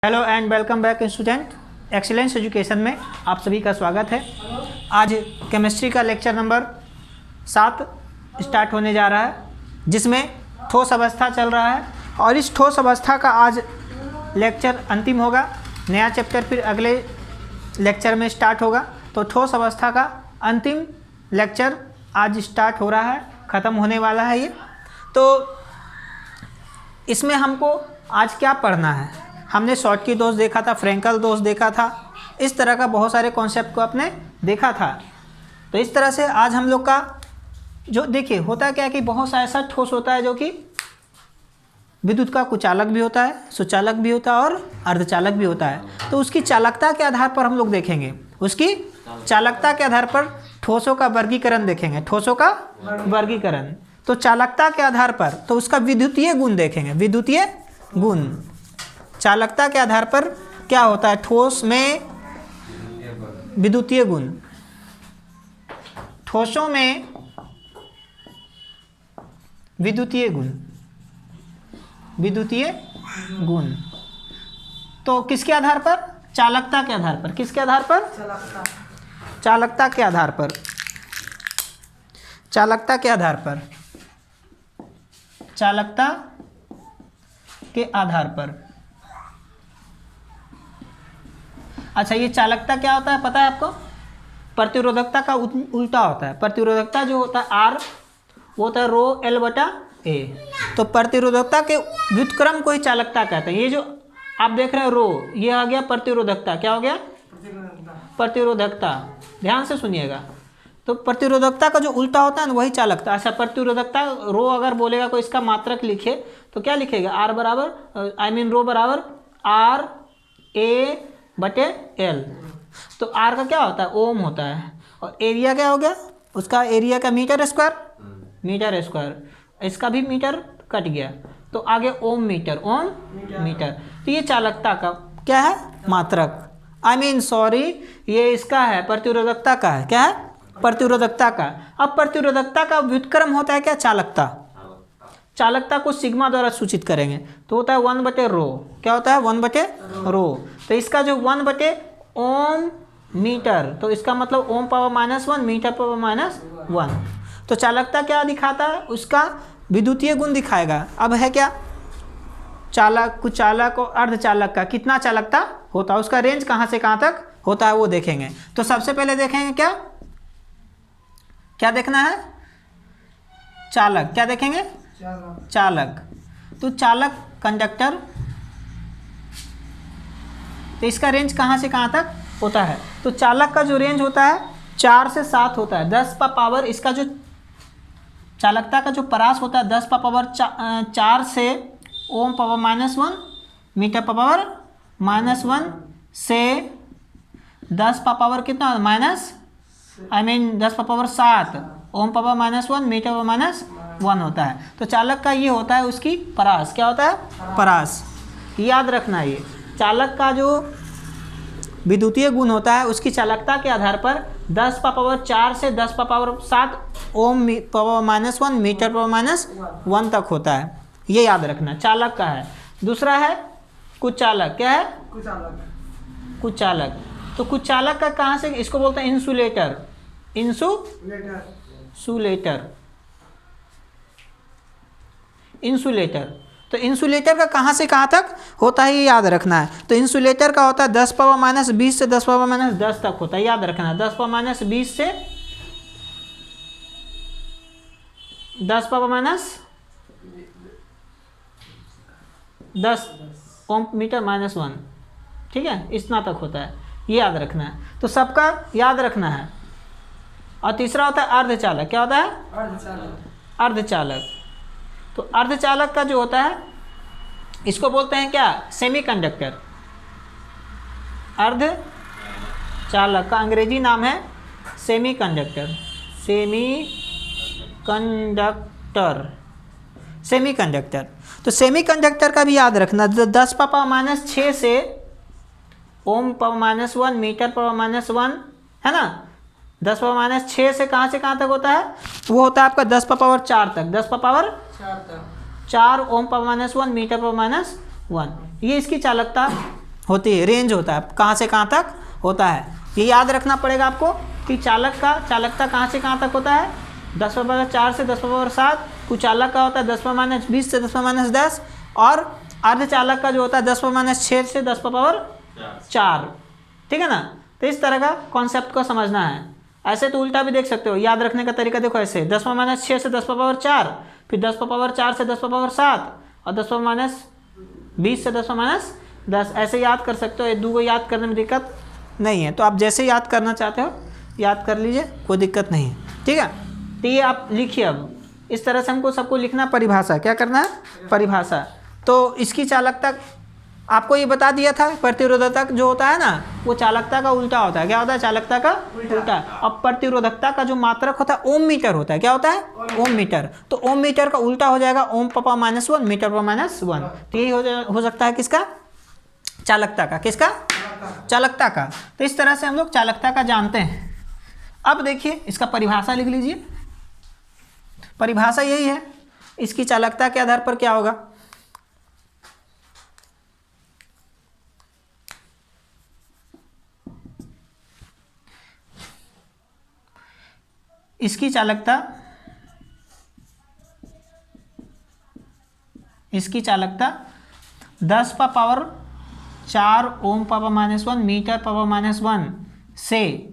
Hello and welcome back student. Excellence education में आप सभी का स्वागत है। आज केमिस्ट्री का लेक्चर नंबर 7 स्टार्ट होने जा रहा है, जिसमें ठोस अवस्था चल रहा है और इस ठोस अवस्था का आज लेक्चर अंतिम होगा। नया चैप्टर फिर अगले लेक्चर में स्टार्ट होगा। तो ठोस अवस्था का अंतिम लेक्चर आज स्टार्ट हो रहा है, ख़त्म होने वाला है ये। तो इसमें हमको आज क्या पढ़ना है? हमने शॉर्टकी दोष देखा था, फ्रैंकल दोष देखा था, इस तरह का बहुत सारे कॉन्सेप्ट को आपने देखा था। तो इस तरह से आज हम लोग का जो देखिए होता है क्या कि बहुत सा ऐसा ठोस होता है जो कि विद्युत का कुचालक भी होता है, सुचालक भी होता है और अर्धचालक भी होता है। तो उसकी चालकता के आधार पर हम लोग देखेंगे, उसकी चालकता के आधार पर ठोसों का वर्गीकरण देखेंगे, ठोसों का वर्गीकरण। तो चालकता के आधार पर तो उसका विद्युतीय गुण देखेंगे, विद्युतीय गुण। चालकता के आधार पर क्या होता है ठोस में विद्युतीय गुण, ठोसों में विद्युतीय गुण, विद्युतीय गुण। तो किसके आधार पर? चालकता के आधार पर। किसके आधार पर? चालकता के आधार पर। चालकता के आधार पर। चालकता के आधार पर। अच्छा, ये चालकता क्या होता है पता है आपको? प्रतिरोधकता का उल्टा होता है। प्रतिरोधकता जो होता है आर, वो होता है रो एल बटा ए। तो प्रतिरोधकता के व्युत्क्रम को ही चालकता कहते हैं। ये जो आप देख रहे हो रो, ये आ गया प्रतिरोधकता। क्या हो गया? प्रतिरोधकता। ध्यान से सुनिएगा। तो प्रतिरोधकता का जो उल्टा होता है ना, वही चालकता। अच्छा, प्रतिरोधकता रो अगर बोलेगा कोई इसका मात्रक लिखे तो क्या लिखेगा? आर बराबर रो बराबर आर ए बटे एल। तो आर का क्या होता है? ओम होता है। और एरिया क्या हो गया उसका? एरिया का मीटर स्क्वायर, मीटर स्क्वायर। इसका भी मीटर कट गया तो आगे ओम मीटर, ओम मीटर। तो ये चालकता का क्या है? मात्रक। सॉरी, ये इसका है प्रतिरोधकता का है। क्या है? प्रतिरोधकता का। अब प्रतिरोधकता का व्युत्क्रम होता है क्या? चालकता। चालकता को सिग्मा द्वारा सूचित करेंगे तो होता है 1 बटे रो। क्या होता है? 1 बटे रो। तो इसका जो 1 बटे ओम मीटर, तो इसका मतलब ओम पावर -1 मीटर पावर -1। तो चालकता क्या दिखाता है? उसका विद्युतीय गुण दिखाएगा। अब है क्या? चालक, कुचालक और अर्धचालक का कितना चालकता होता है, उसका रेंज कहाँ से कहाँ तक होता है वो देखेंगे। तो सबसे पहले देखेंगे क्या क्या देखना है? चालक। क्या देखेंगे? चालक। तो चालक कंडक्टर, तो इसका रेंज कहाँ से कहाँ तक होता है? तो चालक का जो रेंज होता है 4 से 7 होता है। 10 का पावर, इसका जो चालकता का जो परास होता है 10 का पावर 4 से ओम पावर -1 मीटर पावर -1 से 10 का पावर कितना? 10 का पावर 7 ओम पावर -1 मीटर पावर -1 होता है। तो चालक का ये होता है उसकी परास। क्या होता है? परास। याद रखना, ये चालक का जो विद्युतीय गुण होता है उसकी चालकता के आधार पर 10 का पावर 4 से 10 का पावर 7 ओम पावर -1 मीटर पावर -1 तक होता है। ये याद रखना, चालक का है। दूसरा है कुचालक। क्या है? कुचालक। तो कुचालक का कहाँ से? इसको बोलते हैं इंसुलेटर। इंसुलेटर। तो इंसुलेटर का कहाँ से कहाँ तक होता है ये याद रखना है। तो इंसुलेटर का होता है 10 पावर -20 से 10 पावर -10 तक होता है। याद रखना है 10 पावर -20 से 10 पावर -10 ओम मीटर -1। ठीक है, इतना तक होता है, ये याद रखना है। तो सबका याद रखना है। और तीसरा होता है अर्धचालक। क्या होता है? अर्धचालक। तो अर्धचालक का जो होता है इसको बोलते हैं क्या? सेमीकंडक्टर। अर्धचालक का अंग्रेजी नाम है सेमीकंडक्टर। सेमीकंडक्टर। तो सेमीकंडक्टर का भी याद रखना, 10 का पावर -6 से ओम पावर -1 मीटर पावर -1 है ना। 10 पावर -6 से कहाँ तक होता है? वो होता है आपका 10 पावर 4 तक। 10 पावर 4 ओम पावर -1 मीटर पावर -1। ये इसकी चालकता होती है, रेंज होता है, कहाँ से कहाँ तक होता है। ये याद रखना पड़ेगा आपको कि चालक का चालकता कहाँ से कहाँ तक होता है, 10⁻4 से 10⁻7। कुचालक का होता है 10⁻20 से 10⁻10, और अर्धचालक का जो होता है 10⁻6 से 10⁻4। ठीक है ना। तो इस तरह का कॉन्सेप्ट को समझना है। ऐसे तो उल्टा भी देख सकते हो, याद रखने का तरीका देखो ऐसे, 10⁻6 से 10⁻4, फिर 10⁻4 से 10⁻7, और 10⁻20 से 10⁻10, ऐसे याद कर सकते हो। ये 2 को याद करने में दिक्कत नहीं है, तो आप जैसे याद करना चाहते हो याद कर लीजिए, कोई दिक्कत नहीं है। ठीक है, तो ये आप लिखिए। अब इस तरह से हमको सबको लिखना परिभाषा, क्या करना है, परिभाषा। तो इसकी चालकता आपको ये बता दिया था, प्रतिरोधकता जो होता है ना वो चालकता का उल्टा होता है। क्या होता है, चालकता का उल्टा। अब प्रतिरोधकता का जो मात्रक होता है ओम मीटर होता है। क्या होता है, ओम मीटर। तो ओम मीटर का उल्टा हो जाएगा ओम पावर -1 मीटर पावर -1। तो यही हो सकता है किसका, चालकता का। किसका, चालकता का। तो इस तरह से हम लोग चालकता का जानते हैं। अब देखिए इसका परिभाषा लिख लीजिए। परिभाषा यही है, इसकी चालकता के आधार पर क्या होगा, इसकी चालकता 10⁻4 ओम पावर -1 मीटर पावर -1 से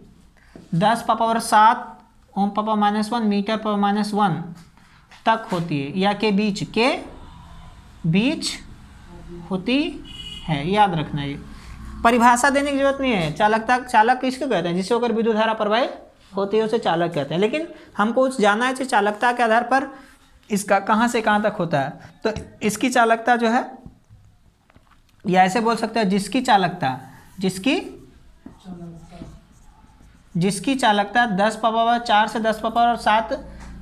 10⁻7 ओम पावर -1 मीटर पावर -1 तक होती है, या के बीच होती है। याद रखना, ये परिभाषा देने की जरूरत नहीं है। चालकता, चालक किसको कहते हैं, जिससे होकर विद्युत धारा प्रवाहित होती है उसे चालक कहते हैं। लेकिन हमको जाना है कि चालकता के आधार पर इसका कहाँ से कहाँ तक होता है। तो इसकी चालकता जो है, या ऐसे बोल सकते हैं जिसकी चालकता 10⁻4 से 10⁻7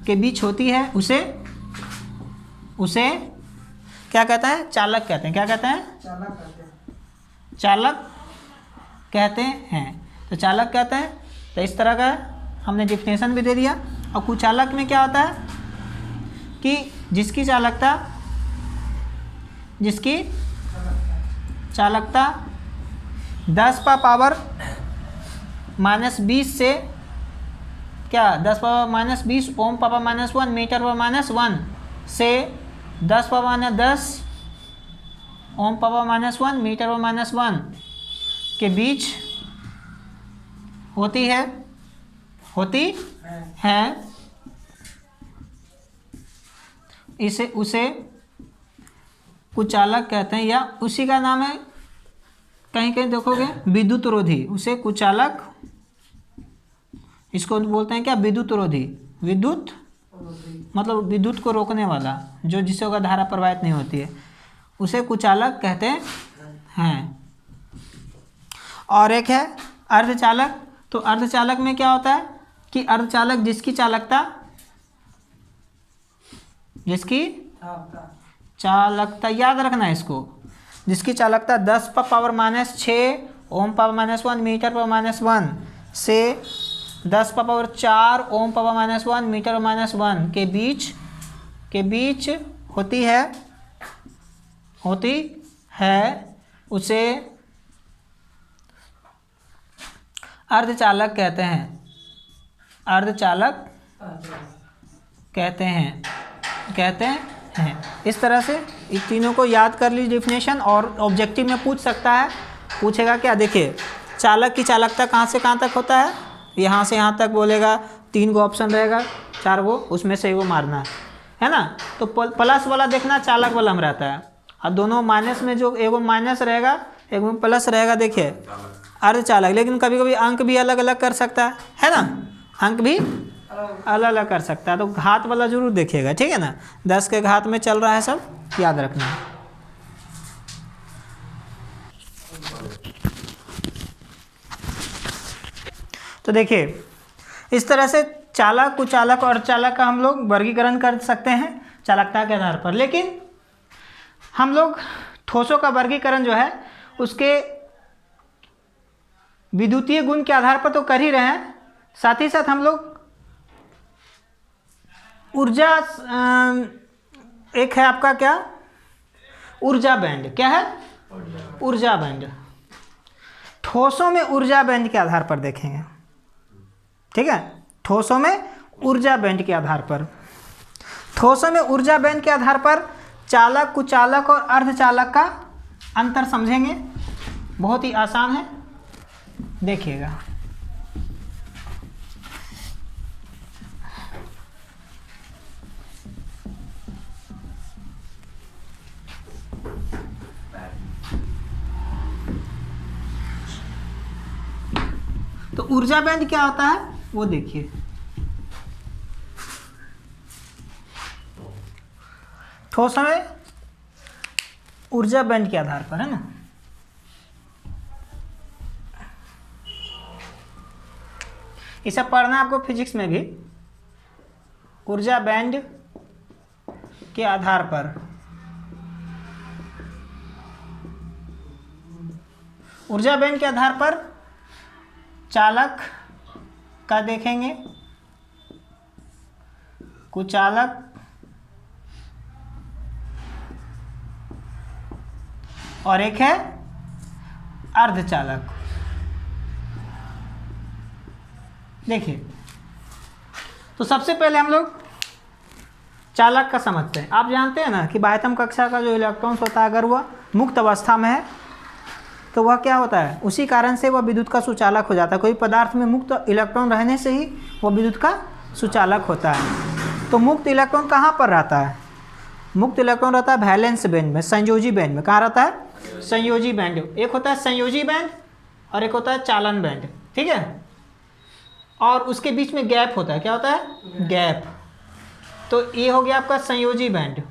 के बीच होती है, उसे क्या कहता है, चालक कहते हैं। क्या कहते हैं, चालक कहते हैं। तो चालक कहते हैं। तो इस तरह का हमने डिफिनेशन भी दे दिया। और कुचालक में क्या होता है कि जिसकी चालकता 10⁻20 से क्या, 10⁻20 ओम पावर -1 मीटर पावर -1 से 10⁻10 ओम पावर -1 मीटर पावर -1 के बीच होती है उसे कुचालक कहते हैं, या उसी का नाम है, कहीं कहीं देखोगे विद्युत रोधी। उसे कुचालक, इसको बोलते हैं क्या, विद्युत रोधी। विद्युत मतलब विद्युत को रोकने वाला, जो जिससे होगा धारा प्रवाहित नहीं होती है, उसे कुचालक कहते हैं। और एक है अर्धचालक। तो अर्धचालक में क्या होता है कि अर्धचालक जिसकी चालकता याद रखना है इसको, जिसकी चालकता 10⁻6 ओम पावर -1 मीटर पावर -1 से 10⁻4 ओम पावर -1 मीटर -1 के बीच होती है उसे अर्धचालक कहते हैं। अर्धचालक कहते हैं। इस तरह से इन तीनों को याद कर लीजिए डिफिनेशन। और ऑब्जेक्टिव में पूछेगा क्या, देखिए चालक की चालकता कहाँ से कहाँ तक होता है, यहाँ से यहाँ तक बोलेगा। 3 गो ऑप्शन रहेगा, 4 गो, उसमें से एगो मारना है ना। तो प्लस वाला देखना चालक वाला में रहता है, और दोनों माइनस में जो एगो माइनस रहेगा एगो प्लस रहेगा, देखिए अर्धचालक। लेकिन कभी कभी अंक भी अलग अलग कर सकता है ना, अंक भी अलग अलग कर सकता है। तो घात वाला जरूर देखिएगा, ठीक है ना। 10 के घात में चल रहा है, सब याद रखना है। तो देखिए इस तरह से चालक, कुचालक और अर्धचालक का हम लोग वर्गीकरण कर सकते हैं चालकता के आधार पर। लेकिन हम लोग ठोसों का वर्गीकरण जो है उसके विद्युतीय गुण के आधार पर तो कर ही रहे हैं, साथ ही साथ हम लोग ऊर्जा, एक है आपका क्या, ऊर्जा बैंड। क्या है, ऊर्जा बैंड। ठोसों में ऊर्जा बैंड के आधार पर देखेंगे, ठीक है। ठोसों में ऊर्जा बैंड के आधार पर, ठोसों में ऊर्जा बैंड के आधार पर चालक, कुचालक और अर्धचालक का अंतर समझेंगे। बहुत ही आसान है, देखिएगा। तो ऊर्जा बैंड क्या होता है वो देखिए। ठोसों में ऊर्जा बैंड के आधार पर, है ना। इसे पढ़ना आपको फिजिक्स में भी। ऊर्जा बैंड के आधार पर, ऊर्जा बैंड के आधार पर चालक का देखेंगे, कुचालक और एक है अर्धचालक। देखिए, तो सबसे पहले हम लोग चालक का समझते हैं। आप जानते हैं ना कि बाह्यतम कक्षा का जो इलेक्ट्रॉन्स होता है, अगर वह मुक्त अवस्था में है तो वह क्या होता है, उसी कारण से वह विद्युत का सुचालक हो जाता है। कोई पदार्थ में मुक्त इलेक्ट्रॉन रहने से ही वह विद्युत का सुचालक होता है। तो मुक्त इलेक्ट्रॉन कहाँ पर रहता है? मुक्त इलेक्ट्रॉन रहता है वैलेंस बैंड में, संयोजी बैंड में। कहाँ रहता है? संयोजी बैंड। एक होता है संयोजी बैंड और एक होता है चालन बैंड, ठीक है। और उसके बीच में गैप होता है, क्या होता है? गैप। तो ये हो गया आपका संयोजी बैंड,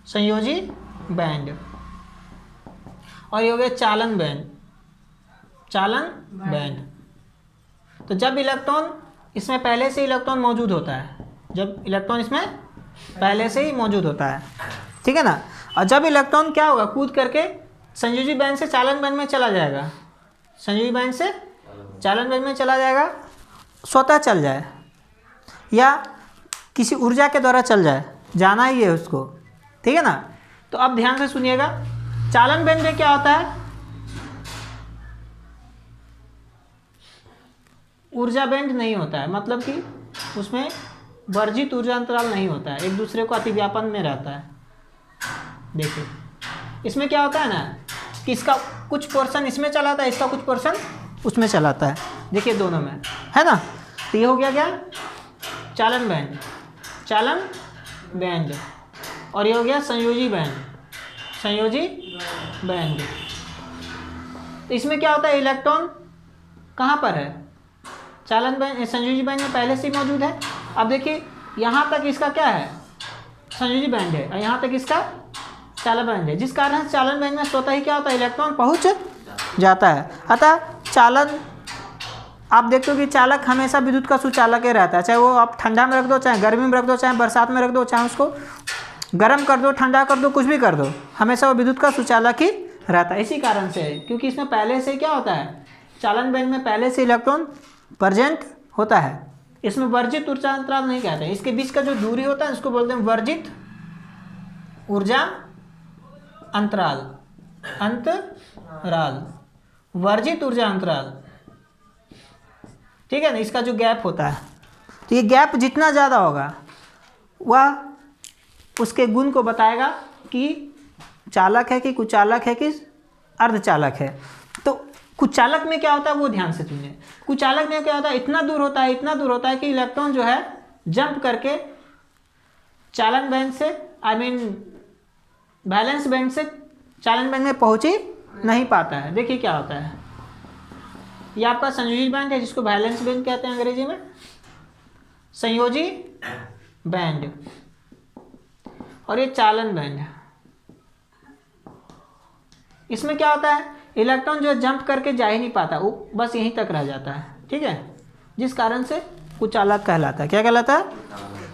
संयोजी बैंड। और ये हो गया चालन बैंड, चालन बैंड। तो जब इलेक्ट्रॉन इसमें पहले से इलेक्ट्रॉन मौजूद होता है, जब इलेक्ट्रॉन इसमें पहले से ही मौजूद होता है, ठीक है ना। और जब इलेक्ट्रॉन क्या होगा, कूद करके संयोजी बैंड से चालन बैंड में चला जाएगा, संयोजी बैंड से चालन बैंड में चला जाएगा, स्वतः चल जाए या किसी ऊर्जा के द्वारा चल जाए, जाना ही है उसको, ठीक है ना। तो अब ध्यान से सुनिएगा, चालन बैंड में क्या होता है, ऊर्जा बैंड नहीं होता है, मतलब कि उसमें वर्जित ऊर्जा अंतराल नहीं होता है, एक दूसरे को अतिव्यापन में रहता है। देखिए, इसमें क्या होता है ना कि इसका कुछ पोर्शन इसमें चलाता है, इसका कुछ पोर्शन उसमें चलाता है। देखिए दोनों में, है ना। तो ये हो गया क्या, चालन बैंड, चालन बैंड। और ये हो गया संयोजी बैंड, संयोजी बैंड। तो इसमें क्या होता है, इलेक्ट्रॉन कहाँ पर है, चालन बैंड, संयोजी बैंड में पहले से ही मौजूद है। अब देखिए, यहाँ तक इसका क्या है, संयोजी बैंड है, और यहाँ तक इसका चालन बैंड है, जिस कारण चालन बैंड में स्वतः ही क्या होता है, इलेक्ट्रॉन पहुँच जाता है। अतः चालन, आप देखते हो कि चालक हमेशा विद्युत का सुचालक ही रहता है, चाहे वो आप ठंडा में रख दो, चाहे गर्मी में रख दो, चाहे बरसात में रख दो, चाहे उसको गर्म कर दो, ठंडा कर दो, कुछ भी कर दो, हमेशा वो विद्युत का सुचालक ही रहता है। इसी कारण से है, क्योंकि इसमें पहले से क्या होता है, चालन बैंड में पहले से इलेक्ट्रॉन प्रेजेंट होता है। इसमें वर्जित ऊर्जा अंतराल नहीं कहते हैं, इसके बीच का जो दूरी होता है उसको बोलते हैं वर्जित ऊर्जा अंतराल, अंतराल, वर्जित ऊर्जा अंतराल, ठीक है ना। इसका जो गैप होता है, तो ये गैप जितना ज़्यादा होगा वह उसके गुण को बताएगा कि चालक है कि कुचालक है कि अर्धचालक है। तो कुचालक में क्या होता है वो ध्यान से सुनिए। कुचालक में क्या होता है, इतना दूर होता है, इतना दूर होता है कि इलेक्ट्रॉन जो है जंप करके चालन बैंड से, आई मीन वैलेंस बैंड से चालन बैंड में पहुंच ही नहीं पाता है। देखिए क्या होता है, ये आपका संयोजी बैंड है, जिसको वैलेंस बैंड कहते हैं अंग्रेजी में, संयोजी बैंड। और ये चालन बैंड है। इसमें क्या होता है, इलेक्ट्रॉन जो जंप करके जा ही नहीं पाता, वो बस यहीं तक रह जाता है, ठीक है, जिस कारण से कुचालक कहलाता है। क्या कहलाता है?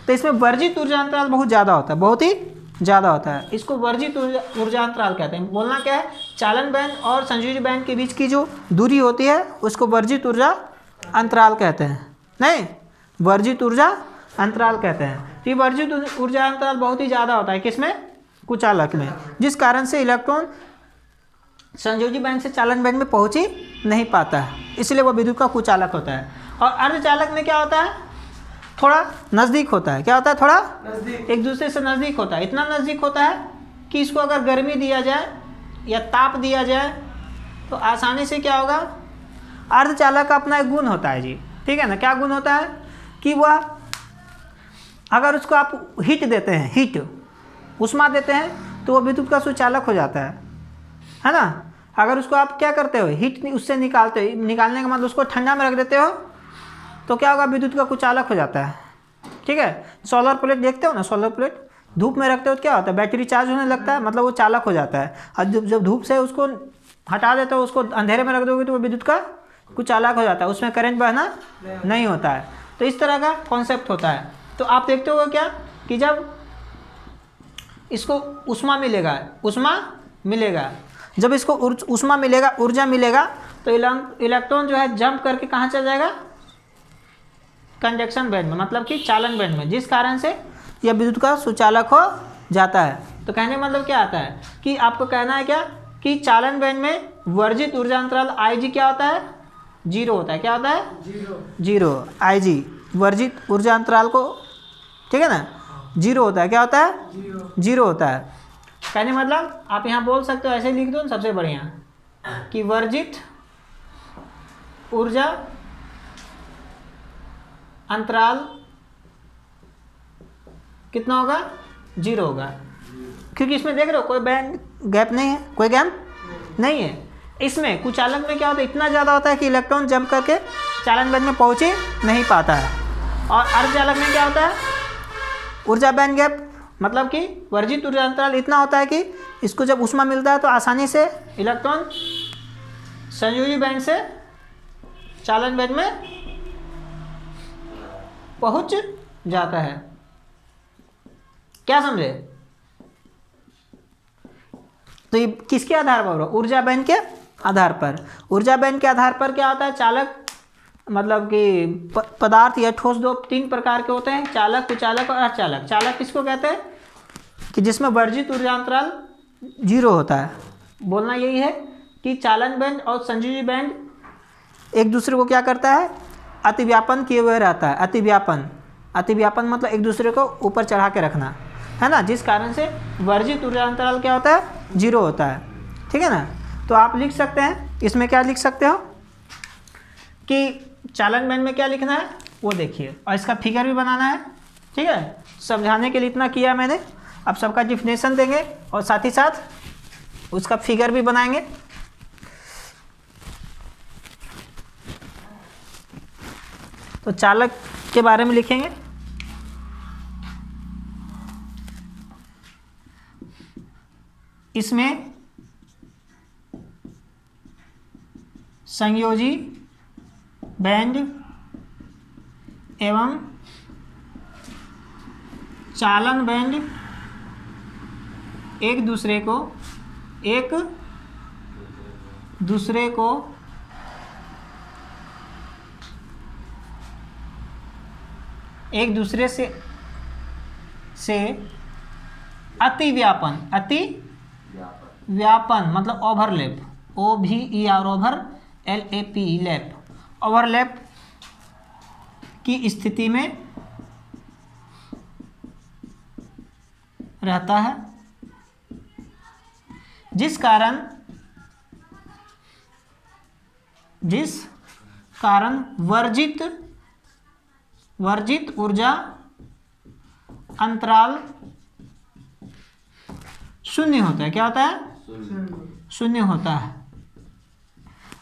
तो इसमें वर्जित ऊर्जा अंतराल बहुत ज़्यादा होता है, बहुत ही ज़्यादा होता है। इसको वर्जित ऊर्जा अंतराल कहते हैं। बोलना क्या है, चालन बैंड और संयोजी बैंड के बीच की जो दूरी होती है उसको वर्जित ऊर्जा अंतराल कहते हैं। नहीं, वर्जित ऊर्जा अंतराल कहते हैं। तो ये वर्जित ऊर्जा अंतराल बहुत ही ज़्यादा होता है, किसमें? कुचालक में, जिस कारण से इलेक्ट्रॉन संयोजी बैंड से चालन बैंड में पहुंच ही नहीं पाता है, इसलिए वो विद्युत का कुचालक होता है। और अर्धचालक में क्या होता है, थोड़ा नज़दीक होता है। क्या होता है, थोड़ा नज़दीक, एक दूसरे से नज़दीक होता है। इतना नज़दीक होता है कि इसको अगर गर्मी दिया जाए या ताप दिया जाए तो आसानी से क्या होगा, अर्धचालक का अपना एक गुण होता है जी, ठीक है ना। क्या गुण होता है कि वह अगर उसको आप हीट देते हैं, हीट उष्मा देते हैं तो वो विद्युत का सुचालक हो जाता है ना। अगर उसको आप क्या करते हो, हीट उससे निकालते हो, निकालने का मतलब उसको ठंडा में रख देते हो तो क्या होगा, विद्युत का कुचालक हो जाता है, ठीक है। सोलर प्लेट देखते हो ना, सोलर प्लेट धूप में रखते हो तो क्या होता है, बैटरी चार्ज होने लगता है, मतलब वो चालक हो जाता है। और जब धूप से उसको हटा देते हो, उसको अंधेरे में रख दोगे तो वो विद्युत का कुचालक हो जाता है, उसमें करंट बहना नहीं होता है। तो इस तरह का कॉन्सेप्ट होता है। तो आप देखते हो क्या कि जब इसको उष्मा मिलेगा, जब इसको उष्मा मिलेगा, ऊर्जा मिलेगा, तो इलेक्ट्रॉन जो है जंप करके कहाँ चल जाएगा, कंडक्शन बैंड में, मतलब कि चालन बैंड में, जिस कारण से यह विद्युत का सुचालक हो जाता है। तो कहने का मतलब क्या आता है कि आपको कहना है क्या कि चालन बैंड में वर्जित ऊर्जा अंतराल Ig क्या होता है, 0 होता है। क्या होता है, 0 Ig वर्जित ऊर्जा अंतराल को, ठीक है ना, 0 होता है। क्या होता है, 0 होता है। कहने मतलब आप यहाँ बोल सकते हो, ऐसे लिख दो सबसे बढ़िया कि वर्जित ऊर्जा अंतराल कितना होगा, 0 होगा, क्योंकि इसमें देख रहे हो कोई बैंड गैप नहीं है, कोई गैप नहीं है। इसमें कुचालक में क्या होता है, इतना ज़्यादा होता है कि इलेक्ट्रॉन जंप करके चालन बैंड में पहुँच ही नहीं पाता है। और अर्धचालक में क्या होता है, ऊर्जा बैंड गैप, मतलब कि वर्जित ऊर्जा अंतराल इतना होता है कि इसको जब उष्मा मिलता है तो आसानी से इलेक्ट्रॉन संयोजी बैंड से चालन बैंड में पहुंच जाता है। क्या समझे? तो ये किसके आधार पर, ऊर्जा बैंड के आधार पर। ऊर्जा बैंड के आधार पर क्या होता है, चालक मतलब कि पदार्थ या ठोस 3 प्रकार के होते हैं, चालक, कुचालक और अर्धचालक। चालक किसको कहते हैं कि जिसमें वर्जित ऊर्जा अंतराल 0 होता है। बोलना यही है कि चालन बैंड और संयोजी बैंड एक दूसरे को क्या करता है, अतिव्यापन किए हुए रहता है। अतिव्यापन मतलब एक दूसरे को ऊपर चढ़ा के रखना, है ना, जिस कारण से वर्जित ऊर्जा अंतराल क्या होता है, 0 होता है, ठीक है ना। तो आप लिख सकते हैं, इसमें क्या लिख सकते हो कि चालन बैंड में क्या लिखना है वो देखिए, और इसका फिगर भी बनाना है, ठीक है। समझाने के लिए इतना किया मैंने, अब सबका डिफिनेशन देंगे और साथ ही साथ उसका फिगर भी बनाएंगे। तो चालक के बारे में लिखेंगे, इसमें संयोजी बैंड एवं चालन बैंड एक दूसरे को एक दूसरे से अतिव्यापन मतलब overlap, OVER over LAP lap, overlap की स्थिति में रहता है, जिस कारण वर्जित ऊर्जा अंतराल 0 होता है। क्या होता है, 0 होता है।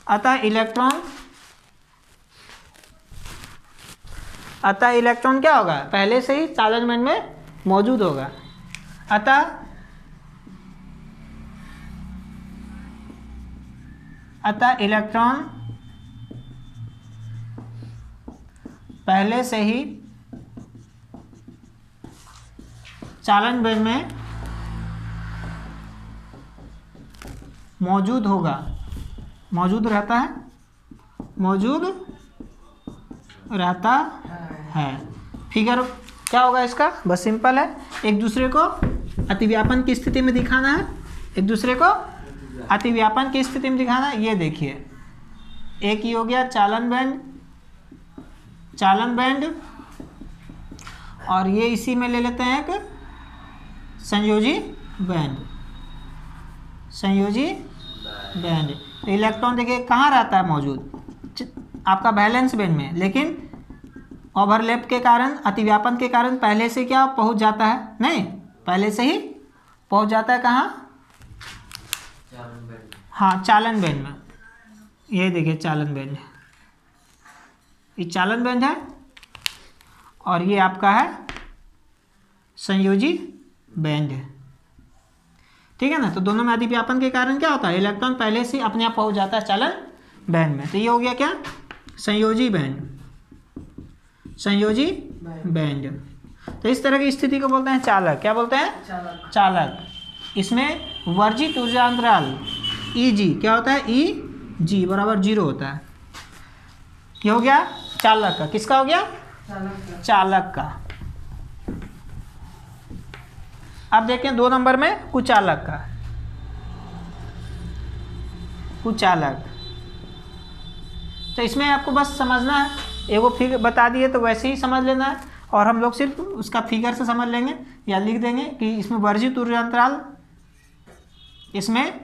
अतः इलेक्ट्रॉन क्या होगा, पहले से ही चालन बैंड में मौजूद होगा। अतः इलेक्ट्रॉन पहले से ही चालन बैंड में मौजूद रहता है। फिगर क्या होगा इसका, बस सिंपल है, एक दूसरे को अतिव्यापन की स्थिति में दिखाना है, एक दूसरे को अतिव्यापन की स्थिति में दिखाना, ये देखिए एक ही हो गया चालन बैंड, और ये इसी में ले लेते हैं एक संयोजी बैंड। तो इलेक्ट्रॉन देखिए कहाँ रहता है मौजूद, आपका वैलेंस बैंड में, लेकिन ओवरलैप के कारण, अतिव्यापन के कारण पहले से क्या पहुंच जाता है, नहीं पहले से ही पहुंच जाता है कहाँ, हाँ चालन बैंड में। ये देखिए चालन बैंड, ये चालन बैंड है और ये आपका है संयोजी बैंड, ठीक है ना। तो दोनों में अतिव्यापन के कारण क्या होता है, इलेक्ट्रॉन पहले से अपने आप पहुंच जाता है चालन बैंड में। तो ये हो गया क्या, संयोजी बैंड। तो इस तरह की स्थिति को बोलते हैं चालक। क्या बोलते हैं, चालक। इसमें वर्जित ऊर्जा अंतराल Eg क्या होता है, Eg बराबर 0 होता है। ये हो गया चालक का, किसका हो गया, चालक का। अब देखें 2 नंबर में कुचालक का। कुचालक, तो इसमें आपको बस समझना है, एगो फिगर बता दिए तो वैसे ही समझ लेना है, और हम लोग सिर्फ उसका फिगर से समझ लेंगे या लिख देंगे कि इसमें वर्जित ऊर्जा अंतराल, इसमें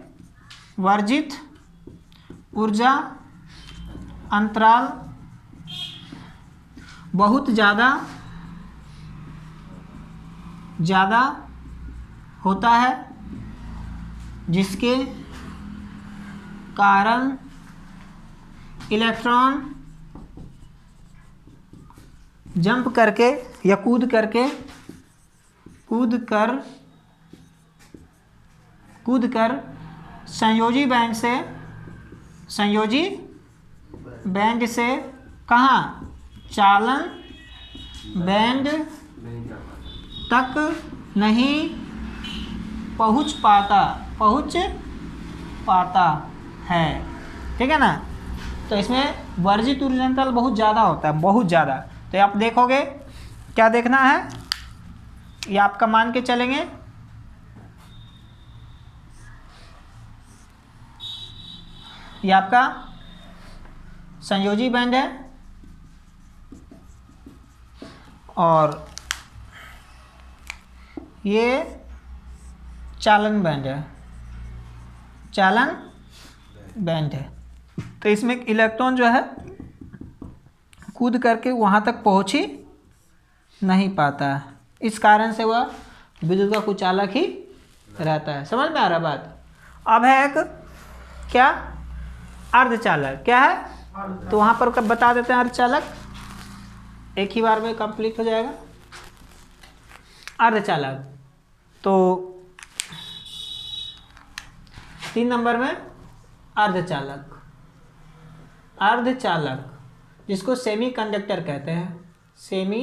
वर्जित ऊर्जा अंतराल बहुत ज़्यादा होता है, जिसके कारण इलेक्ट्रॉन जंप करके या कूद कर संयोजी बैंड से कहाँ, चालन बैंड तक नहीं पहुँच पाता है, ठीक है ना। तो इसमें वर्जित ऊर्जा अंतराल बहुत ज़्यादा होता है, बहुत ज़्यादा। तो आप देखोगे क्या देखना है, ये आपका मान के चलेंगे, ये आपका संयोजी बैंड है और ये चालन बैंड है। तो इसमें इलेक्ट्रॉन जो है कूद करके वहाँ तक पहुँच ही नहीं पाता है, इस कारण से वह विद्युत का कुचालक ही रहता है। समझ में आ रहा बात। अब है एक क्या, अर्धचालक। क्या है, तो वहाँ पर बता देते हैं अर्धचालक, एक ही बार में कंप्लीट हो जाएगा। अर्धचालक, तो 3 नंबर में अर्धचालक जिसको सेमी कंडक्टर कहते हैं, सेमी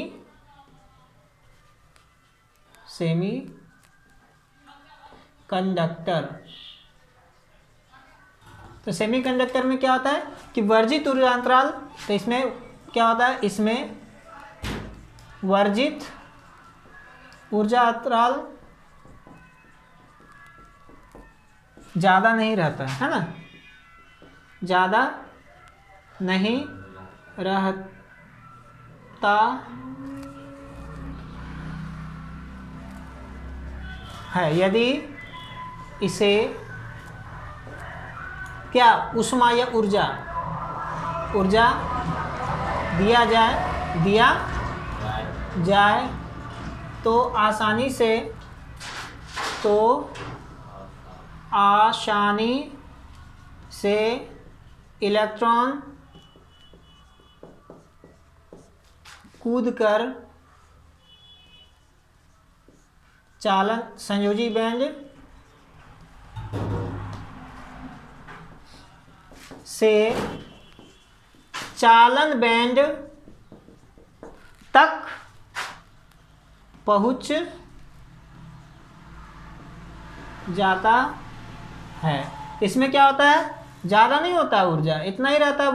कंडक्टर। तो सेमी कंडक्टर में क्या होता है कि वर्जित ऊर्जा अंतराल, तो इसमें क्या होता है, इसमें वर्जित ऊर्जा अंतराल ज़्यादा नहीं रहता है ना, ज़्यादा नहीं रहता है यदि इसे क्या ऊष्मा या ऊर्जा दिया जाए तो आसानी से इलेक्ट्रॉन कूदकर चालन संयोजी बैंड से चालन बैंड तक पहुंच जाता है। इसमें क्या होता है, ज़्यादा नहीं होता ऊर्जा, इतना ही रहता है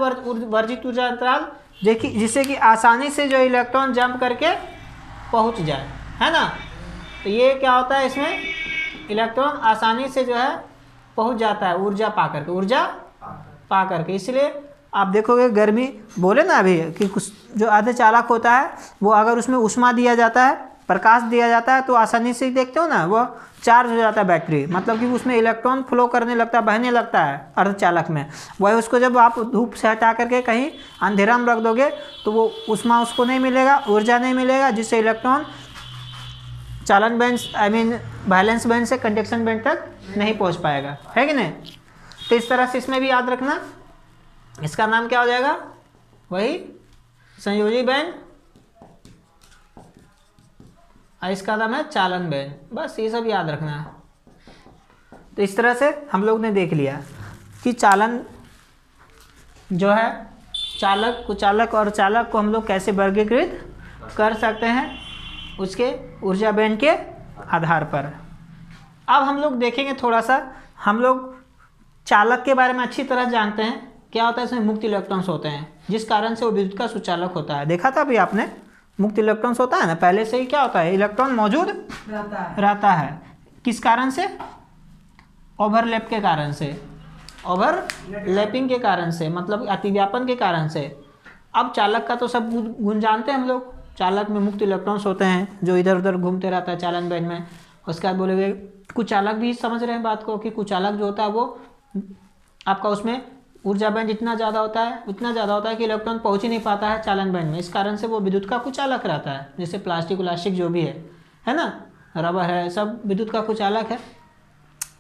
वर्जित ऊर्जा अंतराल, जिससे कि आसानी से जो इलेक्ट्रॉन जंप करके पहुंच जाए, है ना। तो ये क्या होता है, इसमें इलेक्ट्रॉन आसानी से जो है पहुंच जाता है ऊर्जा पा करके। इसलिए आप देखोगे गर्मी बोले ना अभी कि कुछ जो अर्धचालक होता है वो अगर उसमें ऊष्मा दिया जाता है, प्रकाश दिया जाता है, तो आसानी से देखते हो ना वो चार्ज हो जाता है बैटरी, मतलब कि उसमें इलेक्ट्रॉन फ्लो करने लगता है, बहने लगता है अर्धचालक में। वही उसको जब आप धूप से हटा करके कहीं अंधेरा में रख दोगे तो वो ऊष्मा उसको नहीं मिलेगा, ऊर्जा नहीं मिलेगा, जिससे इलेक्ट्रॉन चालन बैंड वैलेंस बैंड से कंडक्शन बैंड तक नहीं पहुंच पाएगा, है कि नहीं। तो इस तरह से इसमें भी याद रखना, इसका नाम क्या हो जाएगा, वही संयोजी बैंड, और इसका नाम है चालन बैंड। बस ये सब याद रखना है। तो इस तरह से हम लोग ने देख लिया कि चालन जो है चालक, कुचालक और चालक को हम लोग कैसे वर्गीकृत कर सकते हैं उसके ऊर्जा बैंड के आधार पर। अब हम लोग देखेंगे थोड़ा सा, हम लोग चालक के बारे में अच्छी तरह जानते हैं, क्या होता है इसमें मुक्त इलेक्ट्रॉन्स होते हैं, जिस कारण से वो विद्युत का सुचालक होता है। देखा था अभी आपने, मुक्त इलेक्ट्रॉन्स होता है ना, पहले से ही क्या होता है, इलेक्ट्रॉन मौजूद रहता है। किस कारण से, ओवरलैप के कारण से, ओवरलैपिंग के कारण से, मतलब अतिव्यापन के कारण से। अब चालक का तो सब गुण जानते हैं हम लोग, चालक में मुक्त इलेक्ट्रॉन्स होते हैं जो इधर उधर घूमते रहता है चालन बैंड में। उसके बाद बोलेंगे कुचालक भी समझ रहे हैं बात को कि कुचालक जो होता है वो आपका उसमें ऊर्जा बैंड इतना ज़्यादा होता है कि इलेक्ट्रॉन पहुंच ही नहीं पाता है चालन बैंड में। इस कारण से वो विद्युत का कुचालक रहता है। जैसे प्लास्टिक उलास्टिक जो भी है ना, रबर है, सब विद्युत का कुचालक है।